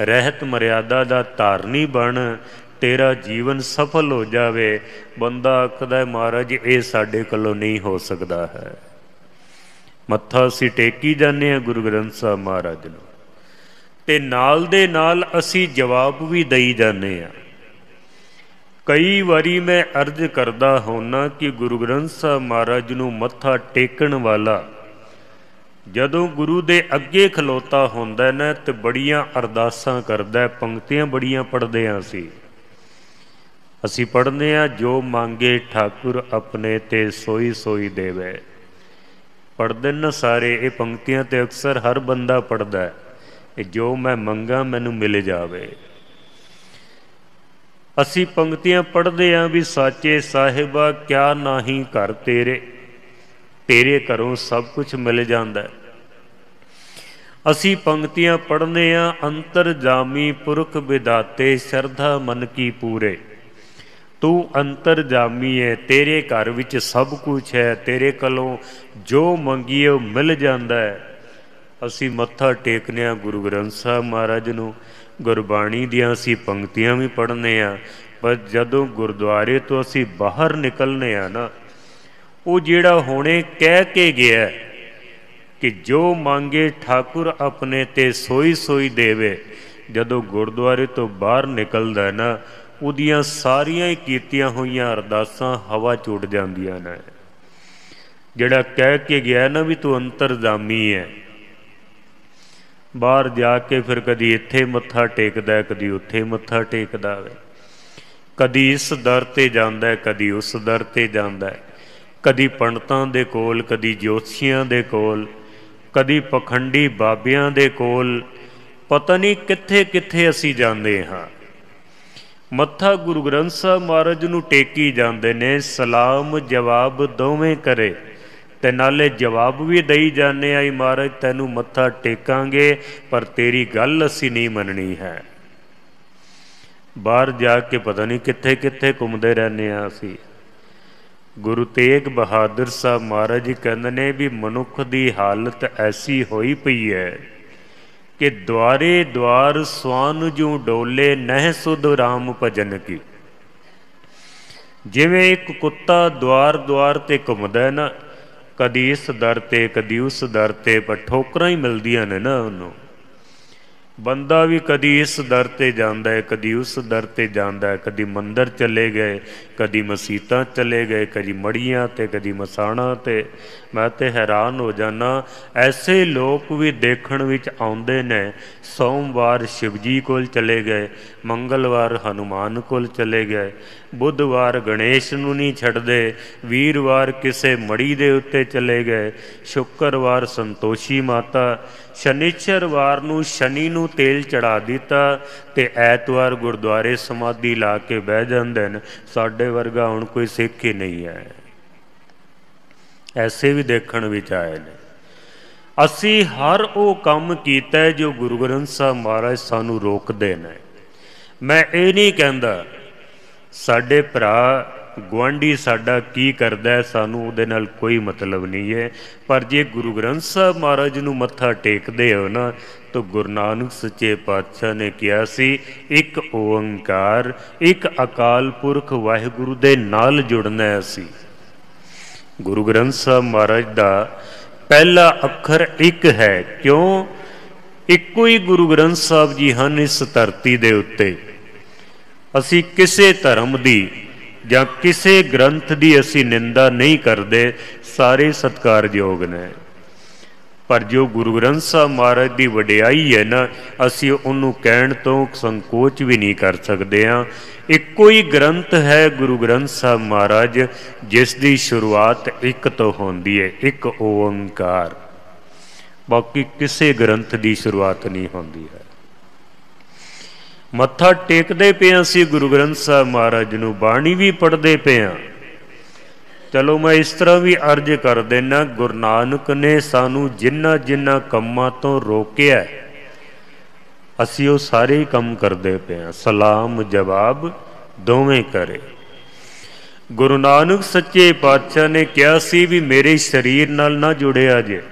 रहत मर्यादा दा धारनी बन, तेरा जीवन सफल हो जावे। बंदा आखदा महाराज ये साडे कोलों नहीं हो सकता है। मत्था असीं टेकी जाने गुरु ग्रंथ साहब महाराज नूं, ਤੇ ਨਾਲ ਦੇ ਨਾਲ ਅਸੀਂ ਜਵਾਬ ਵੀ ਦਈ ਜਾਂਦੇ ਹਾਂ। ਕਈ ਵਾਰੀ ਮੈਂ ਅਰਜ਼ ਕਰਦਾ ਹੁੰਨਾ ਕਿ ਗੁਰੂ ਗ੍ਰੰਥ ਸਾਹਿਬ ਮਹਾਰਾਜ ਨੂੰ ਮੱਥਾ ਟੇਕਣ ਵਾਲਾ ਜਦੋਂ ਗੁਰੂ ਦੇ ਅੱਗੇ ਖਲੋਤਾ ਹੁੰਦਾ ਨਾ ਤੇ ਬੜੀਆਂ ਅਰਦਾਸਾਂ ਕਰਦਾ, ਪੰਕਤੀਆਂ ਬੜੀਆਂ ਪੜ੍ਹਦੇ ਹਾਂ ਅਸੀਂ ਪੜ੍ਹਦੇ ਹਾਂ, ਜੋ ਮੰਗੇ ਠਾਕੁਰ ਆਪਣੇ ਤੇ ਸੋਈ ਸੋਈ ਦੇਵੇ। ਪੜ੍ਹਦੇ ਨਾ ਸਾਰੇ ਇਹ ਪੰਕਤੀਆਂ ਤੇ ਅਕਸਰ ਹਰ ਬੰਦਾ ਪੜ੍ਹਦਾ, ਇਹ ਜੋ ਮੈਂ ਮੰਗਾ ਮੈਨੂੰ ਮਿਲ ਜਾਵੇ। ਅਸੀਂ ਪੰਕਤੀਆਂ ਪੜ੍ਹਦੇ ਹਾਂ ਵੀ ਸਾਚੇ ਸਾਹਿਬਾ ਕਿਆ ਨਾਹੀਂ ਘਰ ਤੇਰੇ, ਤੇਰੇ ਘਰੋਂ ਸਭ ਕੁਝ ਮਿਲ ਜਾਂਦਾ। ਅਸੀਂ ਪੰਕਤੀਆਂ ਪੜ੍ਹਦੇ ਹਾਂ ਅੰਤਰਜਾਮੀ ਪੁਰਖ ਵਿਦਾਤੇ ਸ਼ਰਧਾ ਮਨ ਕੀ ਪੂਰੇ, ਤੂੰ ਅੰਤਰਜਾਮੀ ਹੈ, ਤੇਰੇ ਘਰ ਵਿੱਚ ਸਭ ਕੁਛ ਹੈ, ਤੇਰੇ ਕੋਲੋਂ ਜੋ ਮੰਗੀਏ ਉਹ ਮਿਲ ਜਾਂਦਾ ਹੈ। ਅਸੀਂ ਮੱਥਾ ਟੇਕਦੇ ਹਾਂ ਗੁਰੂ ਗ੍ਰੰਥ ਸਾਹਿਬ ਮਹਾਰਾਜ ਨੂੰ, ਗੁਰਬਾਣੀ ਦੀਆਂ ਅਸੀਂ ਪੰਕਤੀਆਂ ਵੀ ਪੜ੍ਹਦੇ ਹਾਂ, ਪਰ ਜਦੋਂ ਗੁਰਦੁਆਰੇ ਤੋਂ ਅਸੀਂ ਬਾਹਰ ਨਿਕਲਦੇ ਹਾਂ ਨਾ, ਉਹ ਜਿਹੜਾ ਹੁਣੇ ਕਹਿ ਕੇ ਗਿਆ ਕਿ ਜੋ ਮੰਗੇ ਠਾਕੁਰ ਆਪਣੇ ਤੇ ਸੋਈ ਸੋਈ ਦੇਵੇ, ਜਦੋਂ ਗੁਰਦੁਆਰੇ ਤੋਂ ਬਾਹਰ ਨਿਕਲਦਾ ਨਾ, ਉਹਦੀਆਂ ਸਾਰੀਆਂ ਹੀ ਕੀਤੀਆਂ ਹੋਈਆਂ ਅਰਦਾਸਾਂ ਹਵਾ 'ਚ ਉੱਡ ਜਾਂਦੀਆਂ ਨੇ। ਜਿਹੜਾ ਕਹਿ ਕੇ ਗਿਆ ਨਾ ਵੀ ਤੂੰ ਅੰਤਰਜਾਮੀ ਹੈ, ਬਾਹਰ ਜਾ ਕੇ ਫਿਰ ਕਦੀ ਇੱਥੇ ਮੱਥਾ ਟੇਕਦਾ, ਕਦੀ ਉੱਥੇ ਮੱਥਾ ਟੇਕਦਾ ਵੇ, ਕਦੀ ਇਸ ਦਰ 'ਤੇ ਜਾਂਦਾ, ਕਦੀ ਉਸ ਦਰ 'ਤੇ ਜਾਂਦਾ, ਕਦੀ ਪੰਡਤਾਂ ਦੇ ਕੋਲ, ਕਦੀ ਜੋਤਸ਼ੀਆਂ ਦੇ ਕੋਲ, ਕਦੀ ਪਖੰਡੀ ਬਾਬਿਆਂ ਦੇ ਕੋਲ, ਪਤਾ ਨਹੀਂ ਕਿੱਥੇ ਕਿੱਥੇ ਅਸੀਂ ਜਾਂਦੇ ਹਾਂ। ਮੱਥਾ ਗੁਰੂ ਗ੍ਰੰਥ ਸਾਹਿਬ ਮਹਾਰਾਜ ਨੂੰ ਟੇਕੀ ਜਾਂਦੇ ਨੇ, ਸਲਾਮ ਜਵਾਬ ਦੋਵੇਂ ਕਰੇ, ਤੇ ਨਾਲੇ ਜਵਾਬ ਵੀ ਦਈ ਜਾਂਦੇ ਆ ਮਹਾਰਾਜ ਤੈਨੂੰ ਮੱਥਾ ਟੇਕਾਂਗੇ ਪਰ ਤੇਰੀ ਗੱਲ ਅਸੀਂ ਨਹੀਂ ਮੰਨਣੀ ਹੈ। ਬਾਹਰ ਜਾ ਕੇ ਪਤਾ ਨਹੀਂ ਕਿੱਥੇ ਕਿੱਥੇ ਘੁੰਮਦੇ ਰਹਿੰਦੇ ਹਾਂ ਅਸੀਂ। ਗੁਰੂ ਤੇਗ ਬਹਾਦਰ ਸਾਹਿਬ ਮਹਾਰਾਜ ਜੀ ਕਹਿੰਦੇ ਨੇ ਵੀ ਮਨੁੱਖ ਦੀ ਹਾਲਤ ਐਸੀ ਹੋਈ ਪਈ ਹੈ ਕਿ ਦੁਆਰੇ ਦੁਆਰ ਸਵਾਨ ਜੂ ਡੋਲੇ ਨਹਿ ਸੁਧ ਰਾਮ ਭਜਨ ਕੀ। ਜਿਵੇਂ ਇੱਕ ਕੁੱਤਾ ਦੁਆਰ ਦੁਆਰ 'ਤੇ ਘੁੰਮਦਾ ਨਾ, ਕਦੀ ਇਸ ਦਰ 'ਤੇ ਕਦੀ ਉਸ ਦਰ 'ਤੇ, ਪਰ ਠੋਕਰਾਂ ਹੀ ਮਿਲਦੀਆਂ ਨੇ ਨਾ ਉਹਨੂੰ। ਬੰਦਾ ਵੀ ਕਦੀ ਇਸ ਦਰ 'ਤੇ ਜਾਂਦਾ ਹੈ, ਕਦੀ ਉਸ ਦਰ 'ਤੇ ਜਾਂਦਾ ਹੈ, ਕਦੀ ਮੰਦਰ ਚਲੇ ਗਏ, ਕਦੀ ਮਸੀਤਾਂ ਚਲੇ ਗਏ, ਕਦੀ ਮੜੀਆਂ 'ਤੇ, ਕਦੀ ਮਸਾਣਾਂ 'ਤੇ। ਮੈਂ ਤਾਂ ਹੈਰਾਨ ਹੋ ਜਾਂਦਾ, ਐਸੇ ਲੋਕ ਵੀ ਦੇਖਣ ਵਿੱਚ ਆਉਂਦੇ ਨੇ। ਸੋਮਵਾਰ ਸ਼ਿਵਜੀ ਕੋਲ ਚਲੇ ਗਏ, ਮੰਗਲਵਾਰ ਹਨੂੰਮਾਨ ਕੋਲ ਚਲੇ ਗਏ, ਬੁੱਧਵਾਰ ਗਣੇਸ਼ ਨੂੰ ਨਹੀਂ ਛੱਡਦੇ, ਵੀਰਵਾਰ ਕਿਸੇ ਮੜੀ ਦੇ ਉੱਤੇ ਚਲੇ ਗਏ, ਸ਼ੁੱਕਰਵਾਰ ਸੰਤੋਸ਼ੀ ਮਾਤਾ, ਸ਼ਨੀਚਰਵਾਰ ਨੂੰ ਸ਼ਨੀ ਨੂੰ ਤੇਲ ਚੜਾ ਦਿੱਤਾ, ਤੇ ਐਤਵਾਰ ਗੁਰਦੁਆਰੇ ਸਮਾਧੀ ਲਾ ਕੇ ਬਹਿ ਜਾਂਦੇ ਨੇ। ਸਾਡੇ ਵਰਗਾ ਹੁਣ ਕੋਈ ਸਿੱਖ ਹੀ ਨਹੀਂ ਹੈ। ਐਸੇ ਵੀ ਦੇਖਣ ਵਿੱਚ ਆਏ ਨੇ। ਅਸੀਂ ਹਰ ਉਹ ਕੰਮ ਕੀਤਾ ਜੋ ਗੁਰੂ ਗ੍ਰੰਥ ਸਾਹਿਬ ਮਹਾਰਾਜ ਸਾਨੂੰ ਰੋਕਦੇ ਨੇ। ਮੈਂ ਇਹ ਨਹੀਂ ਕਹਿੰਦਾ ਸਾਡੇ ਭਰਾ ਗੁਆਂਢੀ ਸਾਡਾ ਕੀ ਕਰਦਾ ਸਾਨੂੰ ਉਹਦੇ ਨਾਲ ਕੋਈ ਮਤਲਬ ਨਹੀਂ ਹੈ, ਪਰ ਜੇ ਗੁਰੂ ਗ੍ਰੰਥ ਸਾਹਿਬ ਮਹਾਰਾਜ ਨੂੰ ਮੱਥਾ ਟੇਕਦੇ ਹੋ ਨਾ, ਤਾਂ ਗੁਰੂ ਨਾਨਕ ਸੱਚੇ ਪਾਤਸ਼ਾਹ ਨੇ ਕਿਹਾ ਸੀ ਇੱਕ ਓੰਕਾਰ, ਇੱਕ ਅਕਾਲ ਪੁਰਖ ਵਾਹਿਗੁਰੂ ਦੇ ਨਾਲ ਜੁੜਨਾ। ਅਸੀਂ ਗੁਰੂ ਗ੍ਰੰਥ ਸਾਹਿਬ ਮਹਾਰਾਜ ਦਾ ਪਹਿਲਾ ਅੱਖਰ ਇੱਕ ਹੈ। ਕਿਉਂ? ਇੱਕੋ ਹੀ ਗੁਰੂ ਗ੍ਰੰਥ ਸਾਹਿਬ ਜੀ ਹਨ ਇਸ ਧਰਤੀ ਦੇ ਉੱਤੇ। ਅਸੀਂ ਕਿਸੇ ਧਰਮ ਦੀ ਜਾਂ ਕਿਸੇ ਗ੍ਰੰਥ ਦੀ ਅਸੀਂ ਨਿੰਦਾ ਨਹੀਂ ਕਰਦੇ, ਸਾਰੇ ਸਤਿਕਾਰਯੋਗ ਨੇ, ਪਰ ਜੋ ਗੁਰੂ ਗ੍ਰੰਥ ਸਾਹਿਬ ਮਹਾਰਾਜ ਦੀ ਵਡਿਆਈ ਹੈ ਨਾ, ਅਸੀਂ ਉਹਨੂੰ ਕਹਿਣ ਤੋਂ ਸੰਕੋਚ ਵੀ ਨਹੀਂ ਕਰ ਸਕਦੇ ਹਾਂ। ਇੱਕੋ ਹੀ ਗ੍ਰੰਥ ਹੈ ਗੁਰੂ ਗ੍ਰੰਥ ਸਾਹਿਬ ਮਹਾਰਾਜ, ਜਿਸ ਦੀ ਸ਼ੁਰੂਆਤ ਇੱਕ ਤੋਂ ਹੁੰਦੀ ਹੈ, ਇੱਕ ਓੰਕਾਰ। ਬਾਕੀ ਕਿਸੇ ਗ੍ਰੰਥ ਦੀ ਸ਼ੁਰੂਆਤ ਨਹੀਂ ਹੁੰਦੀ ਹੈ। ਮੱਥਾ ਟੇਕਦੇ ਪਏ ਅਸੀਂ ਗੁਰੂ ਗ੍ਰੰਥ ਸਾਹਿਬ ਮਹਾਰਾਜ ਨੂੰ, ਬਾਣੀ ਵੀ ਪੜ੍ਹਦੇ ਪਏ ਹਾਂ। ਚਲੋ ਮੈਂ ਇਸ ਤਰ੍ਹਾਂ ਵੀ ਅਰਜ਼ ਕਰ ਦੇਣਾ, ਗੁਰੂ ਨਾਨਕ ਨੇ ਸਾਨੂੰ ਜਿਨ੍ਹਾਂ ਜਿਨ੍ਹਾਂ ਕੰਮਾਂ ਤੋਂ ਰੋਕਿਆ, ਅਸੀਂ ਉਹ ਸਾਰੇ ਹੀ ਕੰਮ ਕਰਦੇ ਪਏ ਹਾਂ। ਸਲਾਮ ਜਵਾਬ ਦੋਵੇਂ ਕਰੇ। ਗੁਰੂ ਨਾਨਕ ਸੱਚੇ ਪਾਤਸ਼ਾਹ ਨੇ ਕਿਹਾ ਸੀ ਵੀ ਮੇਰੇ ਸਰੀਰ ਨਾਲ ਨਾ ਜੁੜਿਆ ਜੇ,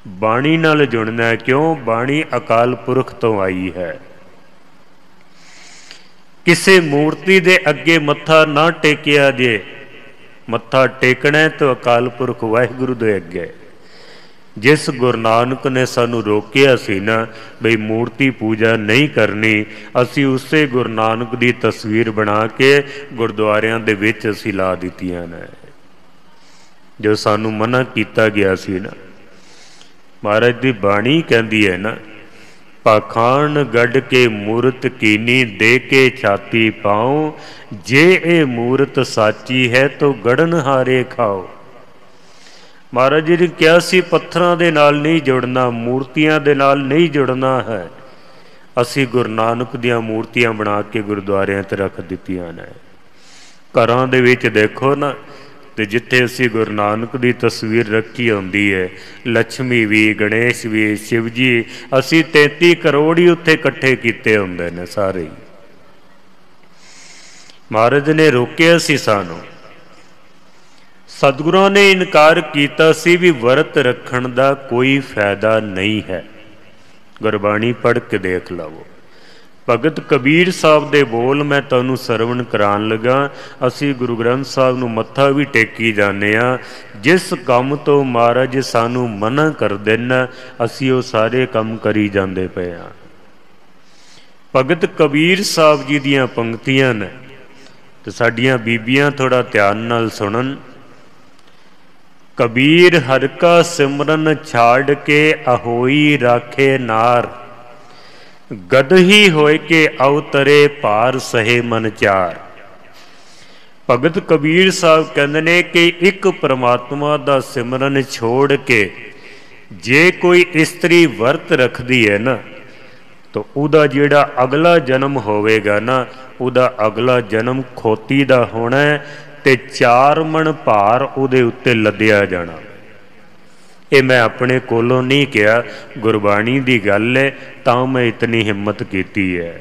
ਬਾਣੀ ਨਾਲ ਜੁੜਨਾ ਹੈ। ਕਿਉਂ? ਬਾਣੀ ਅਕਾਲ ਪੁਰਖ ਤੋਂ ਆਈ ਹੈ। ਕਿਸੇ ਮੂਰਤੀ ਦੇ ਅੱਗੇ ਮੱਥਾ ਨਾ ਟੇਕਿਆ ਜੇ, ਮੱਥਾ ਟੇਕਣਾ ਤਾਂ ਅਕਾਲ ਪੁਰਖ ਵਾਹਿਗੁਰੂ ਦੇ ਅੱਗੇ। जिस गुरु नानक ने सानू रोकिया सी ना बई मूर्ति पूजा नहीं करनी, असी उसे गुरु नानक की तस्वीर बना के गुरुद्वारियां दे विच असी ला दित्तियां ने, जो सानू मना किया गया सी ना। महाराज की बाणी कहती है ना, पाखान गढ़ के मूरत कीनी दे के छाती पाओ, जे ए मूरत साची है तो गढ़न हारे खाओ। महाराज जी ने क्या सी, पत्थरां दे नाल नहीं जुड़ना, मूर्तियां दे नाल नहीं जुड़ना है। असी गुरु नानक दियां मूर्तियां बना के गुरुद्वारियां ते रख दित्तियां ने। घरां दे विच देखो ना, ते जिथे असी गुरु नानक की तस्वीर रखी होंदी है, लक्ष्मी भी, गणेश भी, शिव जी, असी 33 करोड़ ही उत्थे इकट्ठे कीते हुंदे ने सारे। महाराज ने रोकिया सी सानू, सतगुरां ने इनकार किया सी भी वरत रखण दा कोई फायदा नहीं है। गुरबाणी पढ़ के देख लवो। भगत कबीर साहब दे बोल मैं तुहानू सरवण करान लगा। असी गुरु ग्रंथ साहब नू मत्था भी टेकी जाने आ। जिस काम तो महाराज सानू मना कर देना, असी वो सारे काम करी जाते पे आ। भगत कबीर साहब जी दियां पंक्तियां ने, तो साडियां बीबियां थोड़ा ध्यान नाल सुनन। कबीर हर का सिमरन छाड़ के अहोई राखे नार, गदही होए के अवतरे पार सहे मन चार। भगत कबीर साहब कहते ने कि एक परमात्मा दा सिमरन छोड़ के जे कोई इस्त्री वर्त रखदी है ना, तो उदा जिहड़ा अगला जन्म होवेगा ना, उदा अगला जन्म खोती दा होना है, ते 4 मन भार उहदे उत्ते लद्या जाना। ये मैं अपने कोलों नहीं कहा, गुरबाणी की गल है, तां मैं इतनी हिम्मत की है।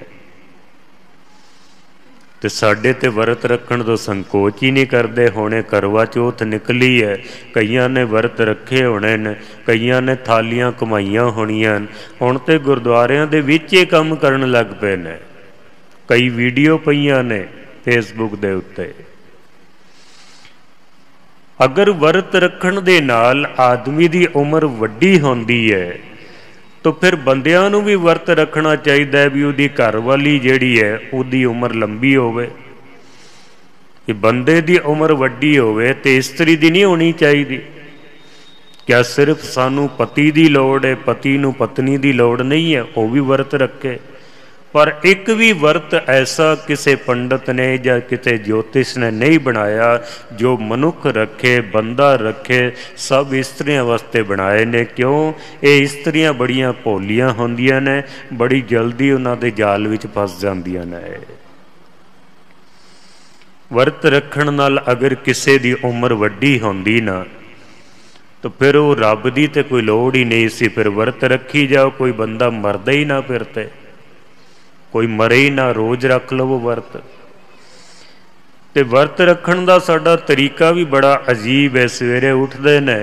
तो साडे ते वरत रखण तो संकोच ही नहीं करते। हुणे करवा चौथ निकली है, कईयां ने वरत रखे होने ने, कईयां ने थालियां कमाईयां होणियां। हुण ते गुरुद्वारियां दे विच ये काम करन लग पे ने। कई वीडियो पईयां ने फेसबुक दे उत्ते। अगर वरत रखण दे नाल आदमी दी उम्र वड्डी होंदी है, तो फिर बंदियां नूं भी वरत रखना चाहिए भी उहदी घरवाली जिहड़ी है उहदी उम्र लंबी होवे। कि बंदे दी उम्र वड्डी होवे ते इस्त्री दी नहीं होनी चाहिए। क्या सिर्फ सानू पति दी लोड़ है, पति नूं पत्नी दी लोड़ नहीं है, वह भी वरत रखे। पर एक भी वर्त ऐसा किसी पंडित ने या किसी ज्योतिष ने नहीं बनाया जो मनुख रखे, बंदा रखे। सब इस्त्रियां वास्ते बनाए ने। क्यों? ये इस्त्रियां बड़ियां भोलियां होंदियां ने, बड़ी जल्दी उन्हां दे जाल विच फस जांदियां ने। वर्त रखण नाल अगर किसी दी उम्र वड्डी होंदी ना, तो फिर वो रब दी ते कोई लोड़ ही नहीं सी। फिर वर्त रखी जाओ, कोई बंदा मरदा ही ना, फिर ते कोई मरे ही ना, रोज रख लवो वर्त। ते वर्त रखण दा साडा तरीका भी बड़ा अजीब है। सवेरे उठदे ने,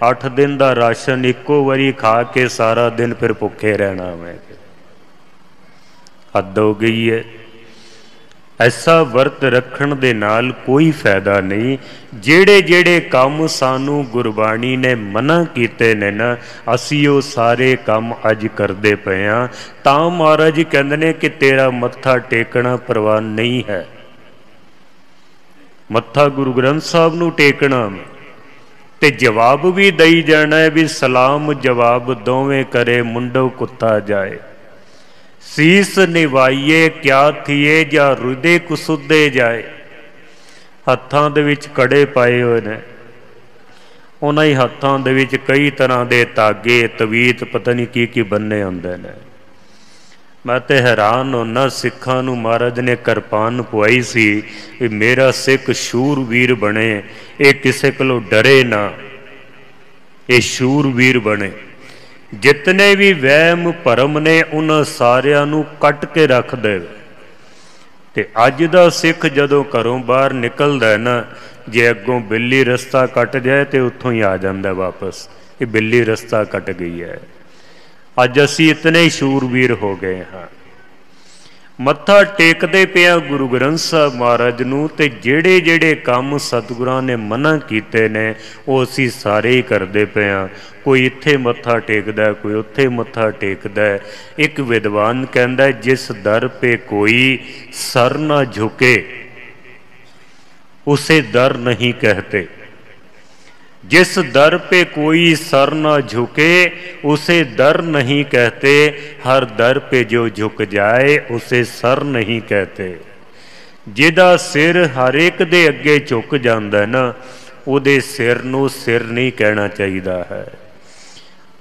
8 दिन दा राशन इक्को वारी खा के सारा दिन फिर भुखे रहना। मैं हद हो गई है। ऐसा वर्त रखण दे नाल कोई फायदा नहीं। जेड़े जेड़े काम सानू गुरबाणी ने मना कीते ने ना, असी वो सारे काम अज करदे पे हां। तां महाराज जी कहंदे ने कि तेरा मत्था टेकना प्रवान नहीं है। मत्था गुरु ग्रंथ साहब नू टेकना ते जवाब भी दई जाना है भी सलाम जवाब दोवें करे मुंडो कुत्ता जाए। सीस निवाइए क्या थिए या हृदय कुसुदे जाए। हत्थां दे विच कड़े पाए हुए ने, उन्हां ही हत्थां दे विच कई तरह के धागे तवीत पता नहीं की बन्ने हुंदे ने। मैं तो हैरान होना, सिखां नूं महाराज ने किरपान पवाई सी भी मेरा सिख शूरवीर बने, ये किसी कोलों डरे ना, ये शूरवीर बने। जितने भी वहम भरम ने उन्हां सारियां नूं कट के रख दे। ते अज दा सिख जदों घरों बाहर निकलदा है ना, जे अगों बिल्ली रस्ता कट जाए तो उत्थों ही आ जांदा वापस, ये बिल्ली रस्ता कट गई है। अज असी इतने ही शूरवीर हो गए हाँ। मत्था टेकते पिया गुरु ग्रंथ साहब महाराज नूं ते जेड़े जेड़े काम सतगुरां ने मना कीते ने वो असीं सारे ही करते पे हाँ। कोई इत्थे मत्था टेकदा है, कोई उत्थे मत्था टेकदा है। एक विद्वान कहंदा है, जिस दर पे कोई सर ना झुके उसे दर नहीं कहते। जिस दर पे कोई सर ना झुके उसे दर नहीं कहते। हर दर पे जो झुक जाए उसे सर नहीं कहते। जिहदा सिर हर एक दे अगे झुक जांदा ना उहदे सिर नूं सिर नहीं कहना चाहिदा है।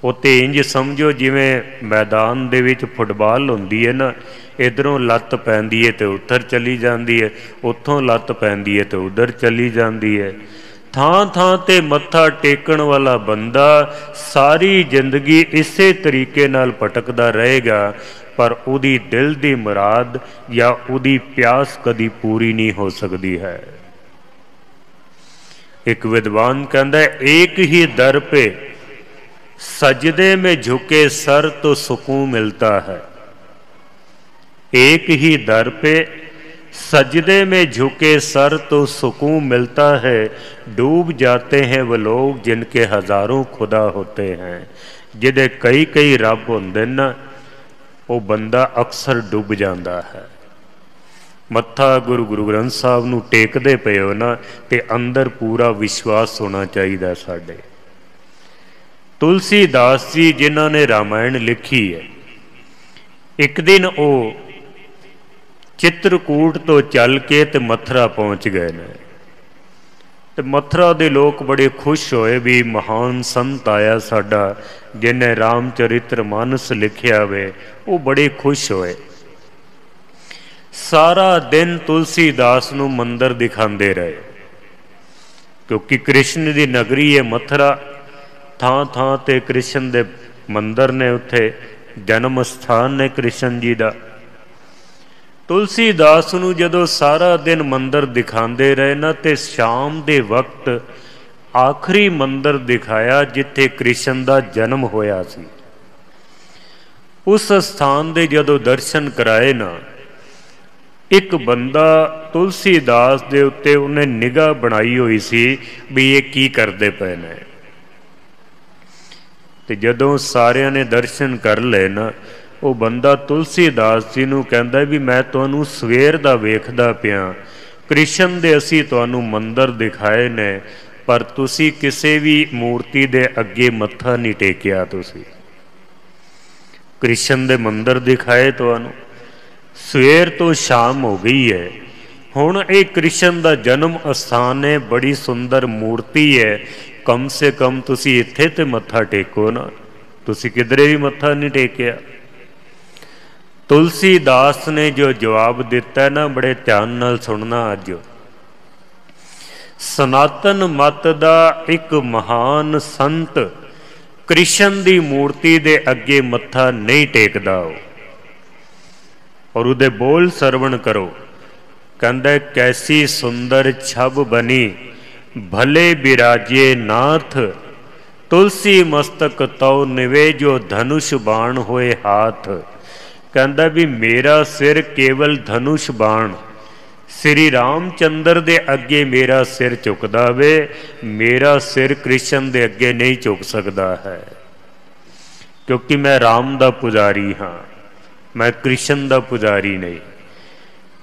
उत्ते इंज समझो जिवें मैदान दे विच फुटबाल हुंदी है ना, इधरों लत्त पैंदी है तो उधर चली जाती है, उत्थों लत्त पैंदी है तो उधर चली जाती है। थां थां ते मत्था टेकण वाला बंदा सारी जिंदगी इसे तरीके नाल भटकदा रहेगा, पर उहदी दिल दी मुराद या उहदी प्यास कदी पूरी नहीं हो सकती है। एक विद्वान कहता है, एक ही दर पे सजदे में झुके सर तो सुकून मिलता है। एक ही दर पे सजदे में झुके सर तो सुकून मिलता है। डूब जाते हैं वो लोग जिनके हजारों खुदा होते हैं। जिहदे कई कई रब होंदे ना वो बंदा अक्सर डूब जाता है। मत्था गुरु ग्रंथ साहब नूं टेकदे पे हो ना ते अंदर पूरा विश्वास होना चाहिए साडे। तुलसीदास जी जिन्हां ने रामायण लिखी है, एक दिन वो चित्रकूट तो चल के ते मथुरा पहुँच गए ने। ते मथुरा दे लोग बड़े खुश होए भी महान संत आया साडा जिन्हें रामचरित्र मानस लिखिया वे। वो बड़े खुश होए। सारा दिन तुलसीदास नूं मंदिर दिखांदे रहे, क्योंकि कृष्ण दी नगरी है मथुरा। थां थां ते कृष्ण दे मंदिर ने, उत्थे जन्म स्थान ने कृष्ण जी दा। तुलसीदास नूं जदों सारा दिन मंदिर दिखांदे रहे ना ते शाम दे वक्त आखिरी मंदिर दिखाया जिथे कृष्ण दा जन्म होया सी। उस स्थान दे जदों दर्शन कराए ना, एक बंदा तुलसीदास दे उत्ते उन्हें निगाह बनाई हुई सी भी ये की करदे पे ने। ते जदों सारियां ने दर्शन कर ले ना, वो बंदा तुलसीदास जी नूं कहंदा भी मैं तुहानूं सवेर दा वेखदा पिया, कृष्ण दे असीं तुहानूं मंदिर दिखाए ने, पर तुसीं किसी भी मूर्ति दे अगे मत्था नहीं टेकिया। तुसीं कृष्ण दे मंदिर दिखाए तुहानूं, सवेर तो शाम हो गई है, हुण ये कृष्ण दा जन्म अस्थान है, बड़ी सुंदर मूर्ति है, कम से कम तुसीं इत्थे ते मत्था टेको ना, तुसीं किधरे भी मत्था नहीं टेकिया। तुलसीदास ने जो जवाब दिता है ना, बड़े ध्यान नाल सुनना। अज सनातन मत दा एक महान संत कृष्ण दी मूर्ति दे अगे मत्था नहीं टेकदा। और उहदे बोल सरवण करो। कहंदा कैसी सुंदर छब बनी भले बिराजे नाथ, तुलसी मस्तक तौ निवेजो धनुष बाण होए हाथ। कहंदा भी मेरा सिर केवल धनुष बाण श्री रामचंद्र दे अगे मेरा सिर झुकदा वे, मेरा सिर कृष्ण दे अगे नहीं झुक सकता है, क्योंकि मैं राम दा पुजारी हाँ, मैं कृष्ण दा पुजारी नहीं।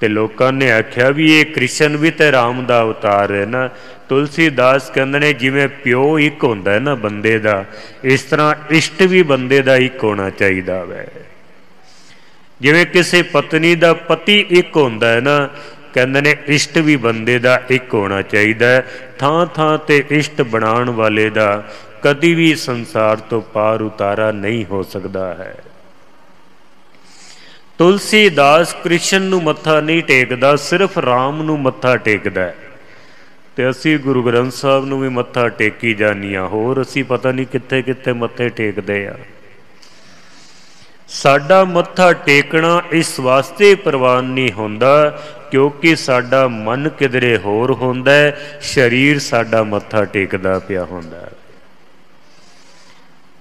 ते लोकां ने आख्या भी ये कृष्ण भी तो राम दा अवतार है ना। तुलसीदास कहंदे ने जिवें प्यो एक हुंदा है ना बंदे दा, इस तरह इष्ट भी बंदे दा एक होना चाहिए वै। जिवें किसी पत्नी दा पति एक होंदा है ना, कहंदे ने इष्ट भी बंदे दा एक होना चाहिए। थां थां ते इष्ट बनाण वाले दा कदी भी संसार तो पार उतारा नहीं हो सकता है। तुलसीदास कृष्ण नूं मत्था नहीं टेकदा, सिर्फ राम नूं मत्था टेकदा है। ते असीं गुरु ग्रंथ साहब नूं भी मत्था टेकी जानिया, होर असीं पता नहीं कित्थे कित्थे मत्थे टेकदे आ। साडा मत्था टेकना इस वास्ते प्रवान नहीं होंदा क्योंकि साडा मन किधरे होर होंदा है, शरीर साडा मत्था टेकदा पिया होंदा है।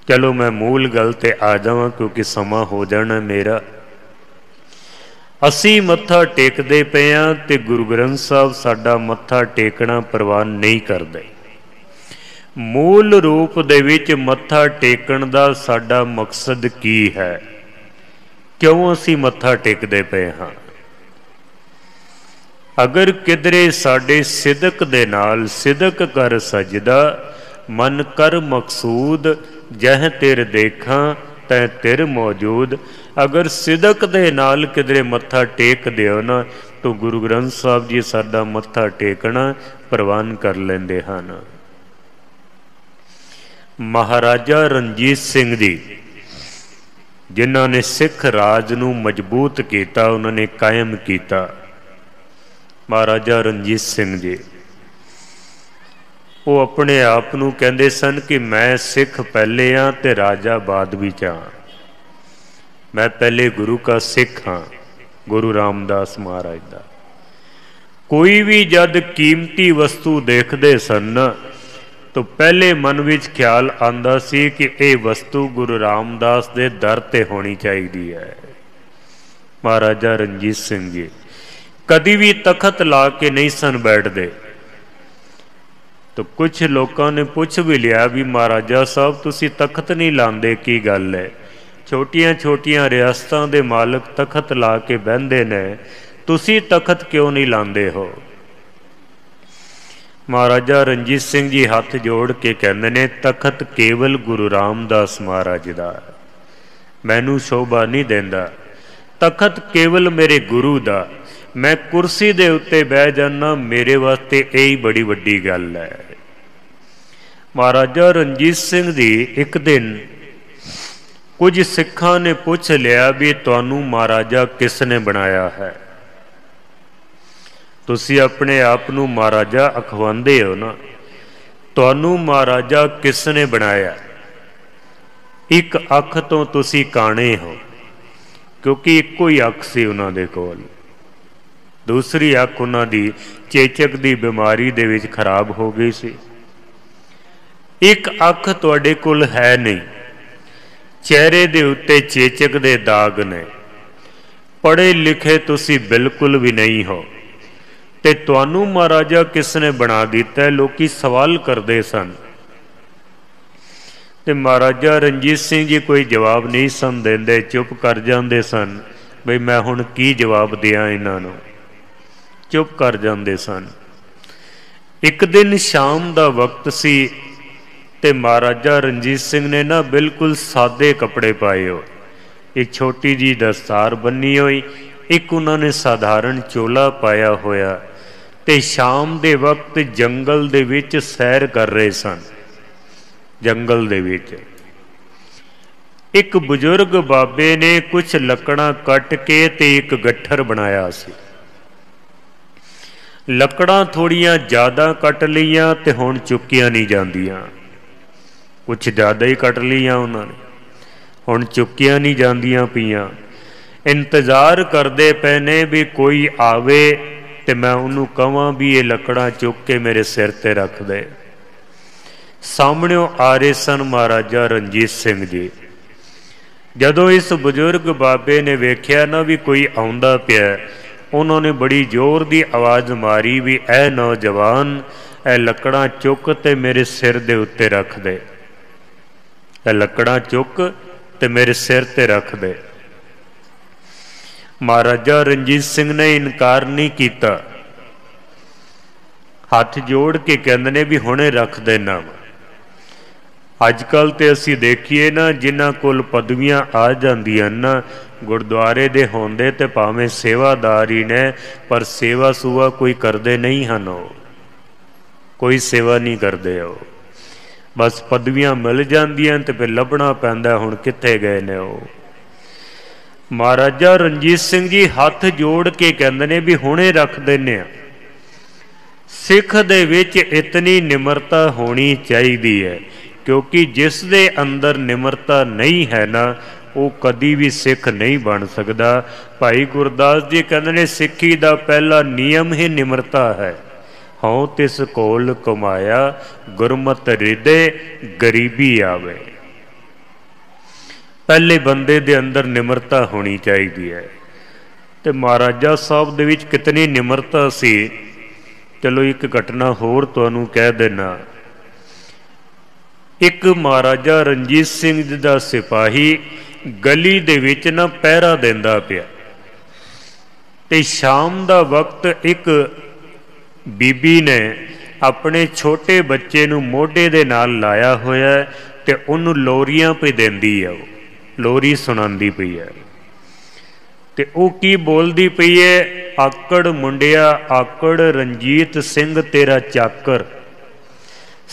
चलो मैं मूल गल ते आ जावां क्योंकि समा हो जाना मेरा। ਅਸੀਂ ਮੱਥਾ ਟੇਕਦੇ ਪਏ ਹਾਂ ਤੇ ਗੁਰੂ ਗ੍ਰੰਥ ਸਾਹਿਬ ਸਾਡਾ ਮੱਥਾ ਟੇਕਣਾ ਪ੍ਰਵਾਨ ਨਹੀਂ ਕਰਦੇ। ਮੂਲ ਰੂਪ ਦੇ ਵਿੱਚ ਮੱਥਾ ਟੇਕਣ ਦਾ ਸਾਡਾ ਮਕਸਦ ਕੀ ਹੈ? ਕਿਉਂ ਅਸੀਂ ਮੱਥਾ ਟੇਕਦੇ ਪਏ ਹਾਂ? ਅਗਰ ਕਿਧਰੇ ਸਾਡੇ ਸਿਦਕ ਦੇ ਨਾਲ ਸਿਦਕ ਕਰ ਸਜਦਾ, ਮਨ ਕਰ ਮਕਸੂਦ, ਜਹ ਤਿਰ ਦੇਖਾਂ ਤੈ ਤਿਰ ਮੌਜੂਦ। ਅਗਰ ਸਿਦਕ ਦੇ ਨਾਲ ਕਿਧਰੇ ਮੱਥਾ ਟੇਕ ਦਿਓ ਨਾ, ਤਾਂ ਗੁਰੂ ਗ੍ਰੰਥ ਸਾਹਿਬ ਜੀ ਸਾਡਾ ਮੱਥਾ ਟੇਕਣਾ ਪ੍ਰਵਾਨ ਕਰ ਲੈਂਦੇ ਹਨ। ਮਹਾਰਾਜਾ ਰਣਜੀਤ ਸਿੰਘ ਜੀ, ਜਿਨ੍ਹਾਂ ਨੇ ਸਿੱਖ ਰਾਜ ਨੂੰ ਮਜ਼ਬੂਤ ਕੀਤਾ, ਉਹਨਾਂ ਨੇ ਕਾਇਮ ਕੀਤਾ। ਮਹਾਰਾਜਾ ਰਣਜੀਤ ਸਿੰਘ ਜੀ, ਉਹ ਆਪਣੇ ਆਪ ਨੂੰ ਕਹਿੰਦੇ ਸਨ ਕਿ ਮੈਂ ਸਿੱਖ ਪਹਿਲੇ ਹਾਂ ਤੇ ਰਾਜਾ ਬਾਅਦ ਵਿੱਚ ਹਾਂ। ਮੈਂ ਪਹਿਲੇ ਗੁਰੂ ਕਾ ਸਿੱਖ ਹਾਂ, ਗੁਰੂ ਰਾਮਦਾਸ ਮਹਾਰਾਜ ਦਾ। ਕੋਈ ਵੀ ਜਦ ਕੀਮਤੀ ਵਸਤੂ ਦੇਖਦੇ ਸਨ ਤਾਂ ਪਹਿਲੇ ਮਨ ਵਿੱਚ ਖਿਆਲ ਆਉਂਦਾ ਸੀ ਕਿ ਇਹ ਵਸਤੂ ਗੁਰੂ ਰਾਮਦਾਸ ਦੇ ਦਰ ਤੇ ਹੋਣੀ ਚਾਹੀਦੀ ਹੈ। ਮਹਾਰਾਜਾ ਰਣਜੀਤ ਸਿੰਘ ਜੀ ਕਦੀ ਵੀ ਤਖਤ ਲਾ ਕੇ ਨਹੀਂ ਸਨ ਬੈਠਦੇ। ਤਾਂ ਕੁਝ ਲੋਕਾਂ ਨੇ ਪੁੱਛ ਵੀ ਲਿਆ ਵੀ ਮਹਾਰਾਜਾ ਸਾਹਿਬ ਤੁਸੀਂ ਤਖਤ ਨਹੀਂ ਲਾਉਂਦੇ, ਕੀ ਗੱਲ ਹੈ? ਛੋਟੀਆਂ ਛੋਟੀਆਂ ਰਿਆਸਤਾਂ ਦੇ ਮਾਲਕ ਤਖਤ ਲਾ ਕੇ ਬਹਿੰਦੇ ਨੇ, ਤੁਸੀਂ ਤਖਤ ਕਿਉਂ ਨਹੀਂ ਲਾਉਂਦੇ ਹੋ? ਮਹਾਰਾਜਾ ਰਣਜੀਤ ਸਿੰਘ ਜੀ ਹੱਥ ਜੋੜ ਕੇ ਕਹਿੰਦੇ ਨੇ, ਤਖਤ ਕੇਵਲ ਗੁਰੂ ਰਾਮਦਾਸ ਮਹਾਰਾਜ ਦਾ, ਮੈਨੂੰ ਸ਼ੋਭਾ ਨਹੀਂ ਦਿੰਦਾ। ਤਖਤ ਕੇਵਲ ਮੇਰੇ ਗੁਰੂ ਦਾ, ਮੈਂ ਕੁਰਸੀ ਦੇ ਉੱਤੇ ਬਹਿ ਜਾਣਾ, ਮੇਰੇ ਵਾਸਤੇ ਇਹ ਹੀ ਬੜੀ ਵੱਡੀ ਗੱਲ ਹੈ। ਮਹਾਰਾਜਾ ਰਣਜੀਤ ਸਿੰਘ ਜੀ ਇੱਕ ਦਿਨ ਕੁਝ ਸਿੱਖਾਂ ਨੇ ਪੁੱਛ ਲਿਆ ਵੀ ਤੁਹਾਨੂੰ ਮਹਾਰਾਜਾ ਕਿਸ ਨੇ ਬਣਾਇਆ ਹੈ? ਤੁਸੀਂ ਆਪਣੇ ਆਪ ਨੂੰ ਮਹਾਰਾਜਾ ਅਖਵਾਉਂਦੇ ਹੋ ਨਾ, ਤੁਹਾਨੂੰ ਮਹਾਰਾਜਾ ਕਿਸ ਨੇ ਬਣਾਇਆ? ਇੱਕ ਅੱਖ ਤੋਂ ਤੁਸੀਂ ਕਾਣੇ ਹੋ, ਕਿਉਂਕਿ ਇੱਕੋ ਹੀ ਅੱਖ ਸੀ ਉਹਨਾਂ ਦੇ ਕੋਲ। ਦੂਸਰੀ ਅੱਖ ਉਹਨਾਂ ਦੀ ਚੇਚਕ ਦੀ ਬਿਮਾਰੀ ਦੇ ਵਿੱਚ ਖਰਾਬ ਹੋ ਗਈ ਸੀ। ਇੱਕ ਅੱਖ ਤੁਹਾਡੇ ਕੋਲ ਹੈ ਨਹੀਂ, ਚਿਹਰੇ ਦੇ ਉੱਤੇ ਚੇਚਕ ਦੇ ਦਾਗ ਨੇ, ਪੜ੍ਹੇ ਲਿਖੇ ਤੁਸੀਂ ਬਿਲਕੁਲ ਵੀ ਨਹੀਂ ਹੋ, ਤੇ ਤੁਹਾਨੂੰ ਮਹਾਰਾਜਾ ਕਿਸ ਨੇ ਬਣਾ ਦਿੱਤਾ? ਲੋਕੀ ਸਵਾਲ ਕਰਦੇ ਸਨ। ਤੇ ਮਹਾਰਾਜਾ ਰਣਜੀਤ ਸਿੰਘ ਜੀ ਕੋਈ ਜਵਾਬ ਨਹੀਂ ਸਨ ਦਿੰਦੇ, ਚੁੱਪ ਕਰ ਜਾਂਦੇ ਸਨ। ਬਈ ਮੈਂ ਹੁਣ ਕੀ ਜਵਾਬ ਦਿਆਂ ਇਹਨਾਂ ਨੂੰ, ਚੁੱਪ ਕਰ ਜਾਂਦੇ ਸਨ। ਇੱਕ ਦਿਨ ਸ਼ਾਮ ਦਾ ਵਕਤ ਸੀ ਤੇ ਮਹਾਰਾਜਾ ਰਣਜੀਤ ਸਿੰਘ ਨੇ ਨਾ ਬਿਲਕੁਲ ਸਾਦੇ ਕੱਪੜੇ ਪਾਏ ਹੋ, ਇੱਕ ਛੋਟੀ ਜੀ ਦਸਤਾਰ ਬੰਨੀ ਹੋਈ, ਇੱਕ ਉਹਨਾਂ ਨੇ ਸਾਧਾਰਨ ਚੋਲਾ ਪਾਇਆ ਹੋਇਆ, ਤੇ ਸ਼ਾਮ ਦੇ ਵਕਤ ਜੰਗਲ ਦੇ ਵਿੱਚ ਸੈਰ ਕਰ ਰਹੇ ਸਨ। ਜੰਗਲ ਦੇ ਵਿੱਚ ਇੱਕ ਬਜ਼ੁਰਗ ਬਾਬੇ ਨੇ ਕੁਝ ਲੱਕੜਾਂ ਕੱਟ ਕੇ ਤੇ ਇੱਕ ਗੱਠਰ ਬਣਾਇਆ ਸੀ। ਲੱਕੜਾਂ ਥੋੜੀਆਂ ਜ਼ਿਆਦਾ ਕੱਟ ਲਈਆਂ ਤੇ ਹੁਣ ਚੁੱਕੀਆਂ ਨਹੀਂ ਜਾਂਦੀਆਂ, ਕੁਛ ਜ਼ਿਆਦਾ ਹੀ ਕੱਟ ਲਈਆਂ ਉਹਨਾਂ ਨੇ, ਹੁਣ ਚੁੱਕੀਆਂ ਨਹੀਂ ਜਾਂਦੀਆਂ ਪਈਆਂ। ਇੰਤਜ਼ਾਰ ਕਰਦੇ ਪਏ ਨੇ ਵੀ ਕੋਈ ਆਵੇ ਤੇ ਮੈਂ ਉਹਨੂੰ ਕਹਾਂ ਵੀ ਇਹ ਲੱਕੜਾਂ ਚੁੱਕ ਕੇ ਮੇਰੇ ਸਿਰ ਤੇ ਰੱਖ ਦੇ। ਸਾਹਮਣਿਓਂ ਆ ਰਹੇ ਸਨ ਮਹਾਰਾਜਾ ਰਣਜੀਤ ਸਿੰਘ ਜੀ। ਜਦੋਂ ਇਸ ਬਜ਼ੁਰਗ ਬਾਬੇ ਨੇ ਵੇਖਿਆ ਨਾ ਵੀ ਕੋਈ ਆਉਂਦਾ ਪਿਆ, ਉਹਨਾਂ ਨੇ ਬੜੀ ਜ਼ੋਰ ਦੀ ਆਵਾਜ਼ ਮਾਰੀ ਵੀ ਐ ਨੌਜਵਾਨ, ਇਹ ਲੱਕੜਾਂ ਚੁੱਕ ਤੇ ਮੇਰੇ ਸਿਰ ਦੇ ਉੱਤੇ ਰੱਖ ਦੇ, ਇਹ ਲੱਕੜਾਂ ਚੁੱਕ ਤੇ ਮੇਰੇ ਸਿਰ ਤੇ ਰੱਖ ਦੇ। ਮਹਾਰਾਜਾ ਰਣਜੀਤ ਸਿੰਘ ਨੇ ਇਨਕਾਰ ਨਹੀਂ ਕੀਤਾ, ਹੱਥ ਜੋੜ ਕੇ ਕਹਿੰਦੇ ਨੇ ਵੀ ਹੁਣੇ ਰੱਖ ਦੇਣਾ। ਅੱਜ ਕੱਲ੍ਹ ਤੇ ਅਸੀਂ ਦੇਖੀਏ ਨਾ, ਜਿਨ੍ਹਾਂ ਕੋਲ ਪਦਵੀਆਂ ਆ ਜਾਂਦੀਆਂ ਨਾ, ਗੁਰਦੁਆਰੇ ਦੇ ਹੁੰਦੇ ਤੇ ਭਾਵੇਂ ਸੇਵਾਦਾਰ ਹੀ ਨੇ, ਪਰ ਸੇਵਾ ਸੂਵਾ ਕੋਈ ਕਰਦੇ ਨਹੀਂ ਹਨ, ਉਹ ਕੋਈ ਸੇਵਾ ਨਹੀਂ ਕਰਦੇ। ਉਹ ਬਸ ਪਦਵੀਆਂ ਮਿਲ ਜਾਂਦੀਆਂ ਤੇ ਫਿਰ ਲੱਭਣਾ ਪੈਂਦਾ ਹੁਣ ਕਿੱਥੇ ਗਏ ਨੇ ਉਹ। ਮਹਾਰਾਜਾ ਰਣਜੀਤ ਸਿੰਘ ਜੀ ਹੱਥ ਜੋੜ ਕੇ ਕਹਿੰਦੇ ਨੇ ਵੀ ਹੁਣੇ ਰੱਖ ਦਿੰਦੇ ਆ। ਸਿੱਖ ਦੇ ਵਿੱਚ ਇਤਨੀ ਨਿਮਰਤਾ ਹੋਣੀ ਚਾਹੀਦੀ ਹੈ, ਕਿਉਂਕਿ ਜਿਸ ਦੇ ਅੰਦਰ ਨਿਮਰਤਾ ਨਹੀਂ ਹੈ ਨਾ, ਉਹ ਕਦੀ ਵੀ ਸਿੱਖ ਨਹੀਂ ਬਣ ਸਕਦਾ। ਭਾਈ ਗੁਰਦਾਸ ਜੀ ਕਹਿੰਦੇ ਨੇ ਸਿੱਖੀ ਦਾ ਪਹਿਲਾ ਨਿਯਮ ਹੀ ਨਿਮਰਤਾ ਹੈ। ਹਉ ਤਿਸ ਕੋਲ ਕਮਾਇਆ, ਗੁਰਮਤਿ ਹਿਰਦੇ ਗਰੀਬੀ ਆਵੇ। ਪਹਿਲੇ ਬੰਦੇ ਦੇ ਅੰਦਰ ਨਿਮਰਤਾ ਹੋਣੀ ਚਾਹੀਦੀ ਹੈ। ਤੇ ਮਹਾਰਾਜਾ ਸਾਹਿਬ ਦੇ ਵਿੱਚ ਕਿਤਨੀ ਨਿਮਰਤਾ ਸੀ। ਚਲੋ ਇੱਕ ਘਟਨਾ ਹੋਰ ਤੁਹਾਨੂੰ ਕਹਿ ਦੇਣਾ। ਇੱਕ ਮਹਾਰਾਜਾ ਰਣਜੀਤ ਸਿੰਘ ਜੀ ਦਾ ਸਿਪਾਹੀ ਗਲੀ ਦੇ ਵਿੱਚ ਨਾ ਪਹਿਰਾ ਦਿੰਦਾ ਪਿਆ, ਤੇ ਸ਼ਾਮ ਦਾ ਵਕਤ ਇੱਕ ਬੀਬੀ ਨੇ ਆਪਣੇ ਛੋਟੇ ਬੱਚੇ ਨੂੰ ਮੋਢੇ ਦੇ ਨਾਲ ਲਾਇਆ ਹੋਇਆ ਤੇ ਉਹਨੂੰ ਲੋਰੀਆਂ ਪਈ ਦਿੰਦੀ ਆ, ਉਹ ਲੋਰੀ ਸੁਣਾਉਂਦੀ ਪਈ ਹੈ। ਤੇ ਉਹ ਕੀ ਬੋਲਦੀ ਪਈ ਹੈ? ਆਕੜ ਮੁੰਡਿਆ ਆਕੜ ਰਣਜੀਤ ਸਿੰਘ ਤੇਰਾ ਚਾਕਰ,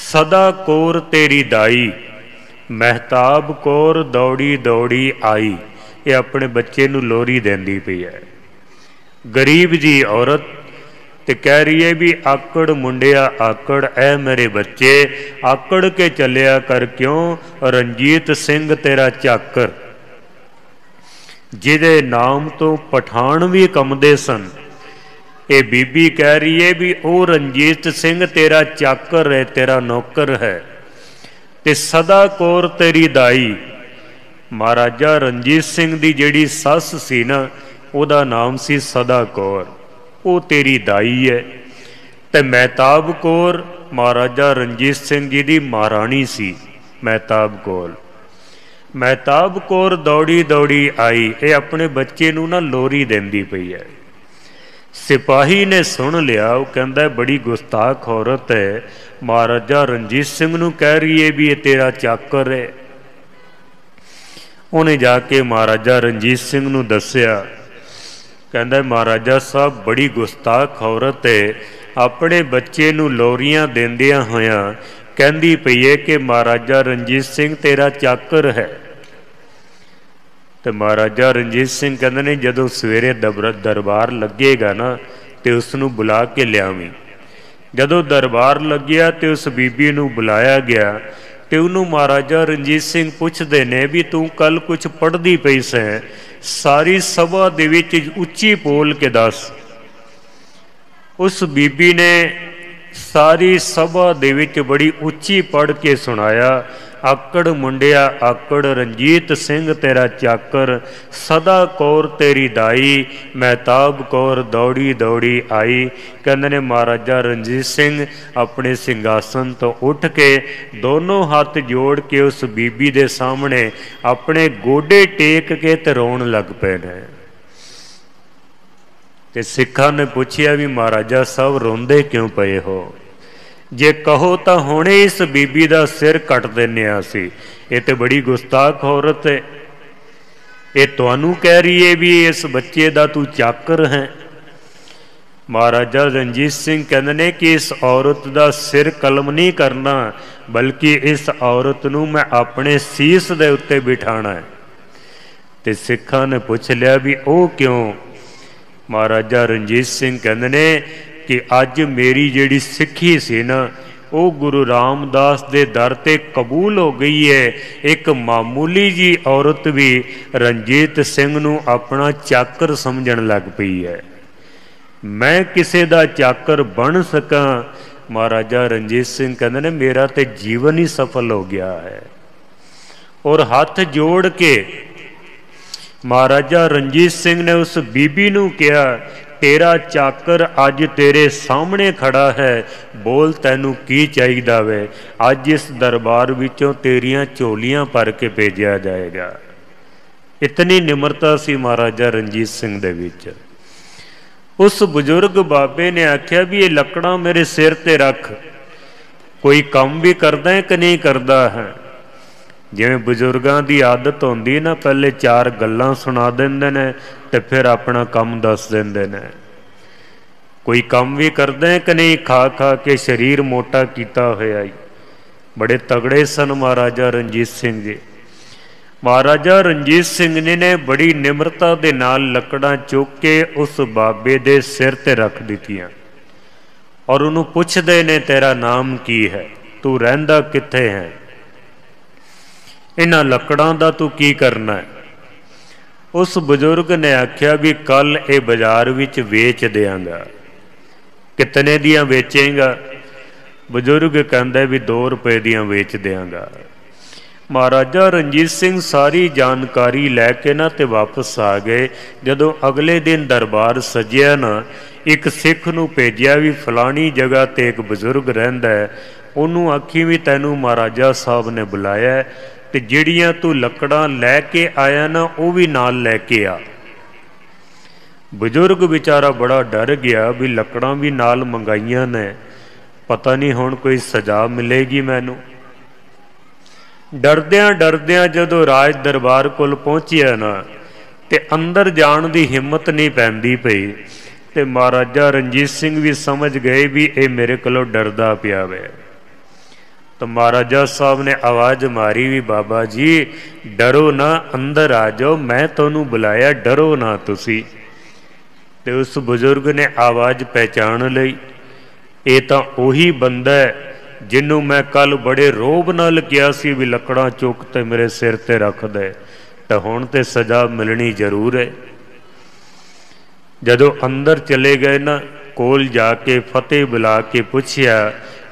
ਸਦਾ ਕੋਰ ਤੇਰੀ ਦਾਈ, ਮਹਿਤਾਬ ਕੌਰ ਦੌੜੀ ਦੌੜੀ ਆਈ। ਇਹ ਆਪਣੇ ਬੱਚੇ ਨੂੰ ਲੋਰੀ ਦਿੰਦੀ ਪਈ ਹੈ, ਗਰੀਬ ਜੀ ਔਰਤ, ਤੇ ਕਹਿ ਰਹੀ ਹੈ ਵੀ ਆਕੜ ਮੁੰਡਿਆ ਆਕੜ, ਐ ਮੇਰੇ ਬੱਚੇ ਆਕੜ ਕੇ ਚੱਲਿਆ ਕਰ, ਕਿਉਂ? ਰਣਜੀਤ ਸਿੰਘ ਤੇਰਾ ਚਾਕਰ, ਜਿਹਦੇ ਨਾਮ ਤੋਂ ਪਠਾਨ ਵੀ ਕੰਬਦੇ ਸਨ। ਇਹ ਬੀਬੀ ਕਹਿ ਰਹੀ ਹੈ ਵੀ ਉਹ ਰਣਜੀਤ ਸਿੰਘ ਤੇਰਾ ਚਾਕਰ ਹੈ, ਤੇਰਾ ਨੌਕਰ ਹੈ, ਤੇ ਸਦਾ ਕੌਰ ਤੇਰੀ ਦਾਈ। ਮਹਾਰਾਜਾ ਰਣਜੀਤ ਸਿੰਘ ਦੀ ਜਿਹੜੀ ਸੱਸ ਸੀ ਨਾ, ਉਹਦਾ ਨਾਮ ਸੀ ਸਦਾ ਕੌਰ, ਉਹ ਤੇਰੀ ਦਾਈ ਹੈ। ਤੇ ਮਹਿਤਾਬ ਕੌਰ ਮਹਾਰਾਜਾ ਰਣਜੀਤ ਸਿੰਘ ਜੀ ਦੀ ਮਹਾਰਾਣੀ ਸੀ, ਮਹਿਤਾਬ ਕੌਰ। ਮਹਿਤਾਬ ਕੌਰ ਦੌੜੀ ਦੌੜੀ ਆਈ, ਇਹ ਆਪਣੇ ਬੱਚੇ ਨੂੰ ਨਾ ਲੋਰੀ ਦਿੰਦੀ ਪਈ ਹੈ। ਸਿਪਾਹੀ ਨੇ ਸੁਣ ਲਿਆ, ਉਹ ਕਹਿੰਦਾ ਬੜੀ ਗੁਸਤਾਖ ਔਰਤ ਹੈ, ਮਹਾਰਾਜਾ ਰਣਜੀਤ ਸਿੰਘ ਨੂੰ ਕਹਿ ਰਹੀ ਹੈ ਵੀ ਇਹ ਤੇਰਾ ਚਾਕਰ ਹੈ। ਉਹਨੇ ਜਾ ਕੇ ਮਹਾਰਾਜਾ ਰਣਜੀਤ ਸਿੰਘ ਨੂੰ ਦੱਸਿਆ, ਕਹਿੰਦਾ ਮਹਾਰਾਜਾ ਸਾਹਿਬ ਬੜੀ ਗੁਸਤਾਖ ਔਰਤ ਹੈ, ਆਪਣੇ ਬੱਚੇ ਨੂੰ ਲੋਰੀਆਂ ਦਿੰਦਿਆਂ ਹੋਇਆਂ ਕਹਿੰਦੀ ਪਈ ਹੈ ਕਿ ਮਹਾਰਾਜਾ ਰਣਜੀਤ ਸਿੰਘ ਤੇਰਾ ਚਾਕਰ ਹੈ। ਤੇ ਮਹਾਰਾਜਾ ਰਣਜੀਤ ਸਿੰਘ ਕਹਿੰਦੇ ਨੇ ਜਦੋਂ ਸਵੇਰੇ ਦਰਬਾਰ ਲੱਗੇਗਾ ਨਾ ਤੇ ਉਸ ਨੂੰ ਬੁਲਾ ਕੇ ਲਿਆਵੀਂ। ਜਦੋਂ ਦਰਬਾਰ ਲੱਗਿਆ ਤੇ ਉਸ ਬੀਬੀ ਨੂੰ ਬੁਲਾਇਆ ਗਿਆ ਤੇ ਉਹਨੂੰ ਮਹਾਰਾਜਾ ਰਣਜੀਤ ਸਿੰਘ ਪੁੱਛਦੇ ਨੇ ਵੀ ਤੂੰ ਕੱਲ ਕੁਛ ਪੜ੍ਹਦੀ ਪਈ ਸੈਂ, ਸਾਰੀ ਸਭਾ ਦੇ ਵਿੱਚ ਉੱਚੀ ਬੋਲ ਕੇ ਦੱਸ। ਉਸ ਬੀਬੀ ਨੇ ਸਾਰੀ ਸਭਾ ਦੇ ਵਿੱਚ ਬੜੀ ਉੱਚੀ ਪੜ੍ਹ ਕੇ ਸੁਣਾਇਆ, ਆਕੜ ਮੁੰਡਿਆ ਆਕੜ ਰਣਜੀਤ ਸਿੰਘ ਤੇਰਾ ਚਾਕਰ, ਸਦਾ ਕੌਰ ਤੇਰੀ ਦਾਈ, ਮਹਿਤਾਬ ਕੌਰ ਦੌੜੀ ਦੌੜੀ ਆਈ। ਕਹਿੰਦੇ ਨੇ ਮਹਾਰਾਜਾ ਰਣਜੀਤ ਸਿੰਘ ਆਪਣੇ ਸਿੰਘਾਸਨ ਤੋਂ ਉੱਠ ਕੇ ਦੋਨੋਂ ਹੱਥ ਜੋੜ ਕੇ ਉਸ ਬੀਬੀ ਦੇ ਸਾਹਮਣੇ ਆਪਣੇ ਗੋਡੇ ਟੇਕ ਕੇ ਤੇ ਰੋਣ ਲੱਗ ਪਏ ਨੇ। ਤੇ ਸਿੱਖਾਂ ਨੇ ਪੁੱਛਿਆ ਵੀ ਮਹਾਰਾਜਾ ਸਾਹਿਬ ਰੋਂਦੇ ਕਿਉਂ ਪਏ ਹੋ? ਜੇ ਕਹੋ ਤਾਂ ਹੁਣੇ ਇਸ ਬੀਬੀ ਦਾ ਸਿਰ ਕੱਟ ਦਿੰਦੇ ਹਾਂ ਅਸੀਂ, ਇਹ ਤੇ ਬੜੀ ਗੁਸਤਾਖ ਔਰਤ ਹੈ, ਇਹ ਤੁਹਾਨੂੰ ਕਹਿ ਰਹੀ ਹੈ ਵੀ ਇਸ ਬੱਚੇ ਦਾ ਤੂੰ ਚਾਕਰ ਹੈ। ਮਹਾਰਾਜਾ ਰਣਜੀਤ ਸਿੰਘ ਕਹਿੰਦੇ ਨੇ ਕਿ ਇਸ ਔਰਤ ਦਾ ਸਿਰ ਕਲਮ ਨਹੀਂ ਕਰਨਾ, ਬਲਕਿ ਇਸ ਔਰਤ ਨੂੰ ਮੈਂ ਆਪਣੇ ਸੀਸ ਦੇ ਉੱਤੇ ਬਿਠਾਣਾ ਹੈ। ਤੇ ਸਿੱਖਾਂ ਨੇ ਪੁੱਛ ਲਿਆ ਵੀ ਉਹ ਕਿਉਂ? ਮਹਾਰਾਜਾ ਰਣਜੀਤ ਸਿੰਘ ਕਹਿੰਦੇ ਨੇ ਕਿ ਅੱਜ ਮੇਰੀ ਜਿਹੜੀ ਸਿੱਖੀ ਸੀ ਨਾ, ਉਹ ਗੁਰੂ ਰਾਮਦਾਸ ਦੇ ਦਰ ਤੇ ਕਬੂਲ ਹੋ ਗਈ ਹੈ। ਇੱਕ ਮਾਮੂਲੀ ਜੀ ਔਰਤ ਵੀ ਰਣਜੀਤ ਸਿੰਘ ਨੂੰ ਆਪਣਾ ਚਾਕਰ ਸਮਝਣ ਲੱਗ ਪਈ ਹੈ। ਮੈਂ ਕਿਸੇ ਦਾ ਚਾਕਰ ਬਣ ਸਕਾਂ, ਮਹਾਰਾਜਾ ਰਣਜੀਤ ਸਿੰਘ ਕਹਿੰਦੇ ਨੇ ਮੇਰਾ ਤੇ ਜੀਵਨ ਹੀ ਸਫਲ ਹੋ ਗਿਆ ਹੈ। ਔਰ ਹੱਥ ਜੋੜ ਕੇ ਮਹਾਰਾਜਾ ਰਣਜੀਤ ਸਿੰਘ ਨੇ ਉਸ ਬੀਬੀ ਨੂੰ ਕਿਹਾ, ਤੇਰਾ ਚਾਕਰ ਅੱਜ ਤੇਰੇ ਸਾਹਮਣੇ ਖੜਾ ਹੈ, ਬੋਲ ਤੈਨੂੰ ਕੀ ਚਾਹੀਦਾ ਵੇ? ਅੱਜ ਇਸ ਦਰਬਾਰ ਵਿੱਚੋਂ ਤੇਰੀਆਂ ਝੋਲੀਆਂ ਭਰ ਕੇ ਭੇਜਿਆ ਜਾਏਗਾ। ਇਤਨੀ ਨਿਮਰਤਾ ਸੀ ਮਹਾਰਾਜਾ ਰਣਜੀਤ ਸਿੰਘ ਦੇ ਵਿੱਚ। ਉਸ ਬਜ਼ੁਰਗ ਬਾਬੇ ਨੇ ਆਖਿਆ ਵੀ ਇਹ ਲੱਕੜਾਂ ਮੇਰੇ ਸਿਰ ਤੇ ਰੱਖ, ਕੋਈ ਕੰਮ ਵੀ ਕਰਦਾ ਹੈ ਕਿ ਨਹੀਂ ਕਰਦਾ ਹੈ? ਜਿਵੇਂ ਬਜ਼ੁਰਗਾਂ ਦੀ ਆਦਤ ਹੁੰਦੀ ਨਾ, ਪਹਿਲੇ ਚਾਰ ਗੱਲਾਂ ਸੁਣਾ ਦਿੰਦੇ ਨੇ ਤੇ ਫਿਰ ਆਪਣਾ ਕੰਮ ਦੱਸ ਦਿੰਦੇ ਨੇ। ਕੋਈ ਕੰਮ ਵੀ ਕਰਦਾ ਹੈ ਕਿ ਨਹੀਂ? ਖਾ ਖਾ ਕੇ ਸਰੀਰ ਮੋਟਾ ਕੀਤਾ ਹੋਇਆ। ਬੜੇ ਤਗੜੇ ਸਨ ਮਹਾਰਾਜਾ ਰਣਜੀਤ ਸਿੰਘ ਜੀ। ਮਹਾਰਾਜਾ ਰਣਜੀਤ ਸਿੰਘ ਜੀ ਨੇ ਬੜੀ ਨਿਮਰਤਾ ਦੇ ਨਾਲ ਲੱਕੜਾਂ ਚੁੱਕ ਕੇ ਉਸ ਬਾਬੇ ਦੇ ਸਿਰ ਤੇ ਰੱਖ ਦਿੱਤੀਆਂ ਔਰ ਉਹਨੂੰ ਪੁੱਛਦੇ ਨੇ ਤੇਰਾ ਨਾਮ ਕੀ ਹੈ, ਤੂੰ ਰਹਿੰਦਾ ਕਿੱਥੇ ਹੈ, ਇਹਨਾਂ ਲੱਕੜਾਂ ਦਾ ਤੂੰ ਕੀ ਕਰਨਾ ਹੈ? ਉਸ ਬਜ਼ੁਰਗ ਨੇ ਆਖਿਆ ਵੀ ਕੱਲ ਇਹ ਬਾਜ਼ਾਰ ਵਿੱਚ ਵੇਚ ਦਿਆਂਗਾ। ਕਿਤਨੇ ਦੀਆਂ ਵੇਚੇਂਗਾ? ਬਜ਼ੁਰਗ ਕਹਿੰਦਾ ਵੀ 2 ਰੁਪਏ ਦੀਆਂ ਵੇਚ ਦਿਆਂਗਾ। महाराजा रणजीत सिंह सारी जानकारी लैके ना ते वापस आ गए। जदों अगले दिन दरबार सजिया ना, एक सिख नूं भेजिया भी फलानी जगह ते एक बजुर्ग रहिंदा है, उन्होंने आखी भी तैनूं महाराजा साहब ने बुलाया ते जिहड़ियां तू लकड़ां लैके आया ना वो भी नाल लैके आ। बजुर्ग बेचारा बड़ा डर गया भी लकड़ां भी नाल मंगाइयां ने, पता नहीं हुण कोई सजा मिलेगी मैनू। डरद्यां डरद्यां जदों राज दरबार कोल पहुंचिया ना ते अंदर जाण दी हिम्मत नहीं पैंदी पई, ते महाराजा रणजीत सिंह भी समझ गए भी ये मेरे कोलों डरदा पिया वे। तो महाराजा साहब ने आवाज़ मारी भी बाबा जी डरो ना, अंदर आ जाओ, मैं तुहानूं बुलाया, डरो ना तुसी। ते उस बुजुर्ग ने आवाज़ पहचान लई, ये तां उही बंदा है जिन्हों मैं कल बड़े रोब नाल किया सी भी लकड़ां चुक ते मेरे सिर ते रख दे, तो हुण ते सजा मिलनी जरूर है। जदों अंदर चले गए ना, कोल जाके फतेह बुला के पुछया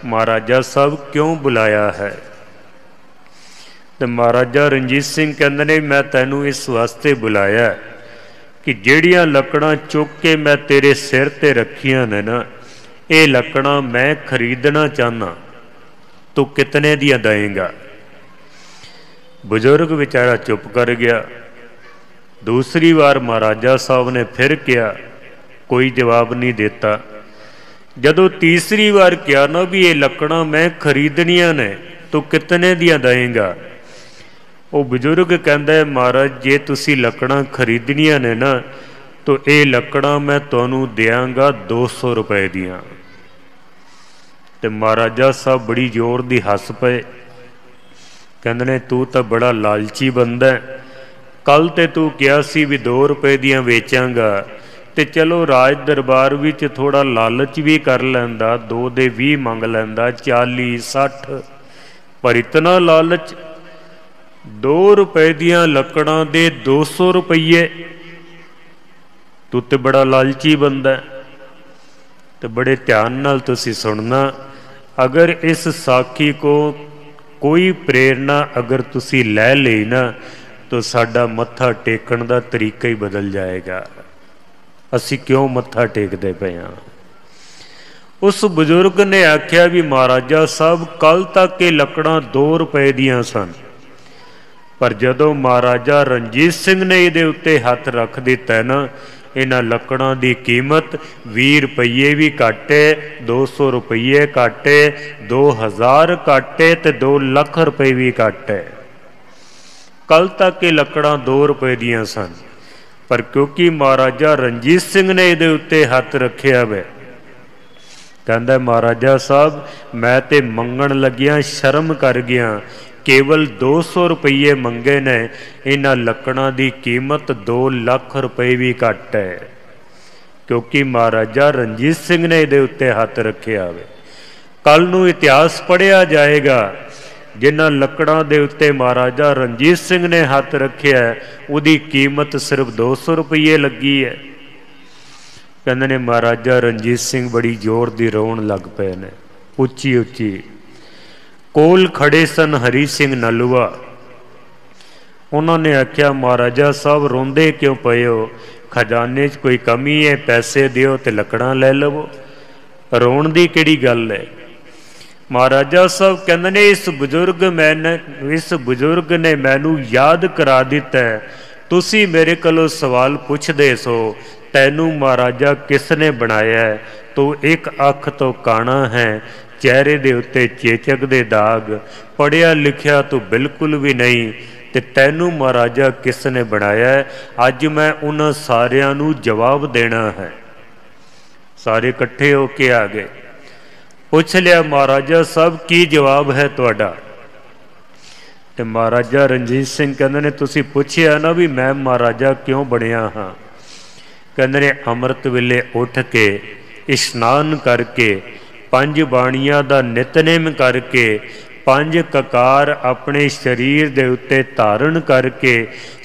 महाराजा साहब क्यों बुलाया है? तो महाराजा रणजीत सिंह कहंदे ने मैं तैनूं इस वास्ते बुलाया कि जिहड़ियां लकड़ां चुक के मैं तेरे सिर ते रखियां ने ना, ये लकड़ां मैं खरीदना चाहना, तू कितने दियां देंगा? बुजुर्ग बेचारा चुप कर गया। दूसरी बार महाराजा साहब ने फिर किया, कोई जवाब नहीं देता। जदों तीसरी बार किया ना भी ये लकड़ां मैं खरीदनियां ने, तू कितने दियां देंगा? वो बुजुर्ग कहंदा है महाराज जे तुसी लकड़ां खरीदनियां ने ना, तो ये लकड़ां मैं तुहानूं देंगा 200 रुपए दियां। ते महाराजा साहब बड़ी जोर दी हस पे, कहंदे ने तू तो बड़ा लालची बंदा है, कल ते तू कहा सी भी 2 रुपए दियां वेचांगा, ते चलो राज दरबार विच थोड़ा लालच भी कर लैंदा, 2 दे 20 मंग लैंदा, 40 60, पर इतना लालच 2 रुपए दियां लकड़ां दे 200 रुपये, तू ते बड़ा लालची बंदा है। तो बड़े ध्यान नाल तुसी सुनना, अगर इस साखी को कोई प्रेरणा अगर तुसी लै लई ना, तो साडा मत्था टेकण दा तरीका ही बदल जाएगा। असी क्यों मत्था टेकदे पे हां? उस बुजुर्ग ने आख्या भी महाराजा साहब कल तक ये लकड़ां 2 रुपए दियां सन, पर जदों महाराजा रणजीत सिंह ने इहदे उत्ते हथ रख दिता ना, इन्हां लकड़ां दी कीमत 20 रुपये भी घट है, 200 रुपये घट है, 2000 घट है, ते 2 लाख रुपये भी घट है। कल तक ये लकड़ां 2 रुपए दियां सन, पर क्योंकि महाराजा रणजीत सिंह ने इहदे उत्ते हथ रखिया वे, कहंदा महाराजा साहब मैं ते मंगण लगिया शर्म कर गया, केवल 200 रुपये मंगे ने, इन्हां लकड़ां दी कीमत 2 लाख रुपये भी घट है, क्योंकि महाराजा रणजीत सिंह ने इहदे उत्ते हथ रखिया वे। कल नूं इतिहास पढ़िया जाएगा, जिन्हां लकड़ां दे उत्ते महाराजा रणजीत सिंह ने हथ रखिया उहदी कीमत सिर्फ 200 रुपये लगी है। कहंदे ने महाराजा रणजीत सिंह बड़ी जोर दी रोण लग पे ने, उच्ची उच्ची। कोल खड़े सन हरी सिंह नलूआ, उन्होंने आख्या महाराजा साहब रोंदे क्यों पे हो? खजाने च कोई कमी है? पैसे दिओ ते लकड़ां लै लवो, रोण दी किहड़ी गल है? महाराजा साहब कहंदे ने इस बुजुर्ग ने मैनू याद करा दिता है, तुसी मेरे कोलों सवाल पुछदे सो तैनू महाराजा किसने बनाया है? तो एक अख तो काना है, चेहरे दे उत्ते चेचक दे दाग, पढ़िया लिखिया तो बिल्कुल भी नहीं, ते तैनू महाराजा किसने बनाया है? अज मैं उन्हां सारियां नू जवाब देना है। सारे इकट्ठे होके आ गए, पुछ लिया महाराजा साहब की जवाब है तुहाडा? ते महाराजा रणजीत सिंह कहंदे ने तुसी पुछिया ना भी मैं महाराजा क्यों बनिया हाँ? कहंदे ने अमृत वेले उठ के इशनान करके 5 बाणियां दा नितनेम करके पंज ककार अपने शरीर दे उत्ते धारण करके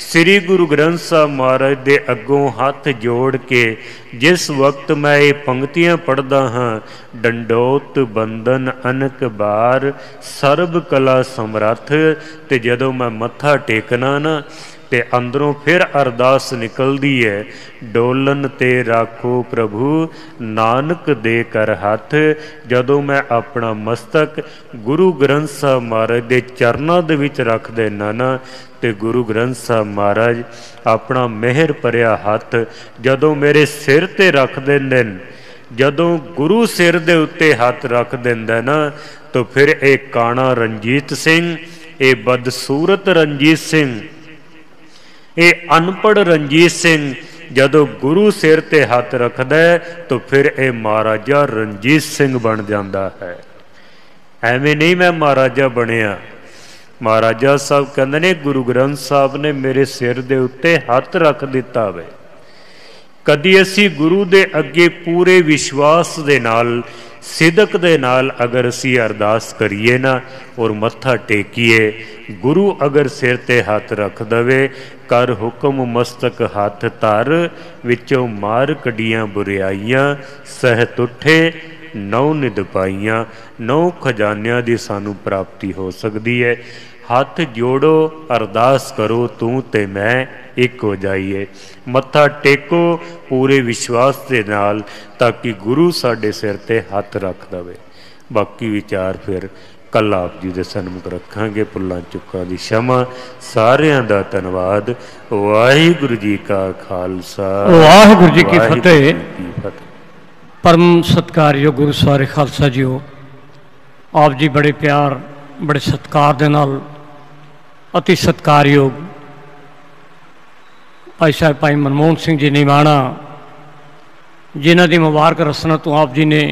श्री गुरु ग्रंथ साहब महाराज दे अगों हथ जोड़ के जिस वक्त मैं ये पंक्तियां पढ़दा हाँ, डंडोत बंदन अनक बार सर्ब कला समरथ, ते जदों मैं मत्था टेकना ना ते अंदरों फिर अरदास निकलदी है, डोलन ते राखो प्रभु नानक दे कर हथ। जदों मैं अपना मस्तक गुरु ग्रंथ साहब महाराज दे चरनां दे विच रख देना ना, ते गुरु ग्रंथ साहब महाराज अपना मेहर भरिया हथ जदों मेरे सिर ते रख देंदे न, जदों गुरु सिर दे उत्ते हथ रख देंदा ना, तो फिर एक काना रंजीत सिंह, ये बदसूरत रंजीत सिंह, ये अनपढ़ रंजीत सिंह जदों गुरु सिर ते हथ रखदा है तो फिर ये महाराजा रंजीत सिंह बन जाता है। एवें नहीं मैं महाराजा बनिया, महाराजा साहब कहते ने गुरु ग्रंथ साहब ने मेरे सिर दे उत्ते हथ रख दिता वे। कदी असी गुरु दे अगे पूरे विश्वास दे नाल सिदक दे नाल अगर असी अरदास करिए ना और मत्था टेकीए, गुरु अगर सिर ते हथ रख दवे, कर हुक्म मस्तक हाथ धर, विचों मार कड़ियां बुराइयां, सहत उठे नौ निध पाइयां, नौ खजानियां दी सानू प्राप्ति हो सकती है। हथ जोड़ो अरदास करो तू ते मैं एक हो जाइए, मत्था टेको पूरे विश्वास के नाल, ताकि गुरु साडे सिर ते हथ रख दवे। बाकी विचार फिर कल आप जी दे सन्मुख रखांगे। भुल्लां चुक्कां दी क्षमा। सारियां दा धन्नवाद। वाहिगुरू जी का खालसा, वाहिगुरू जी की फतेह। परम सत्कारयोग गुरु सारे खालसा जीओ, आप जी बड़े प्यार बड़े सत्कार दे नाल अति सत्कारयोग भाई साहब भाई मनमोहन सिंह जी निमाणा, जिन्हां दी मुबारक रसना तो आप जी ने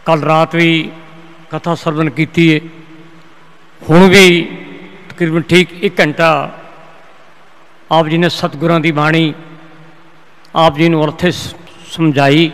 कल रात भी कथा सरवण की है। हुण भी तकरीबन ठीक 1 घंटा आप जी ने सतगुरां दी बाणी आप जी नूं अर्थे समझाई।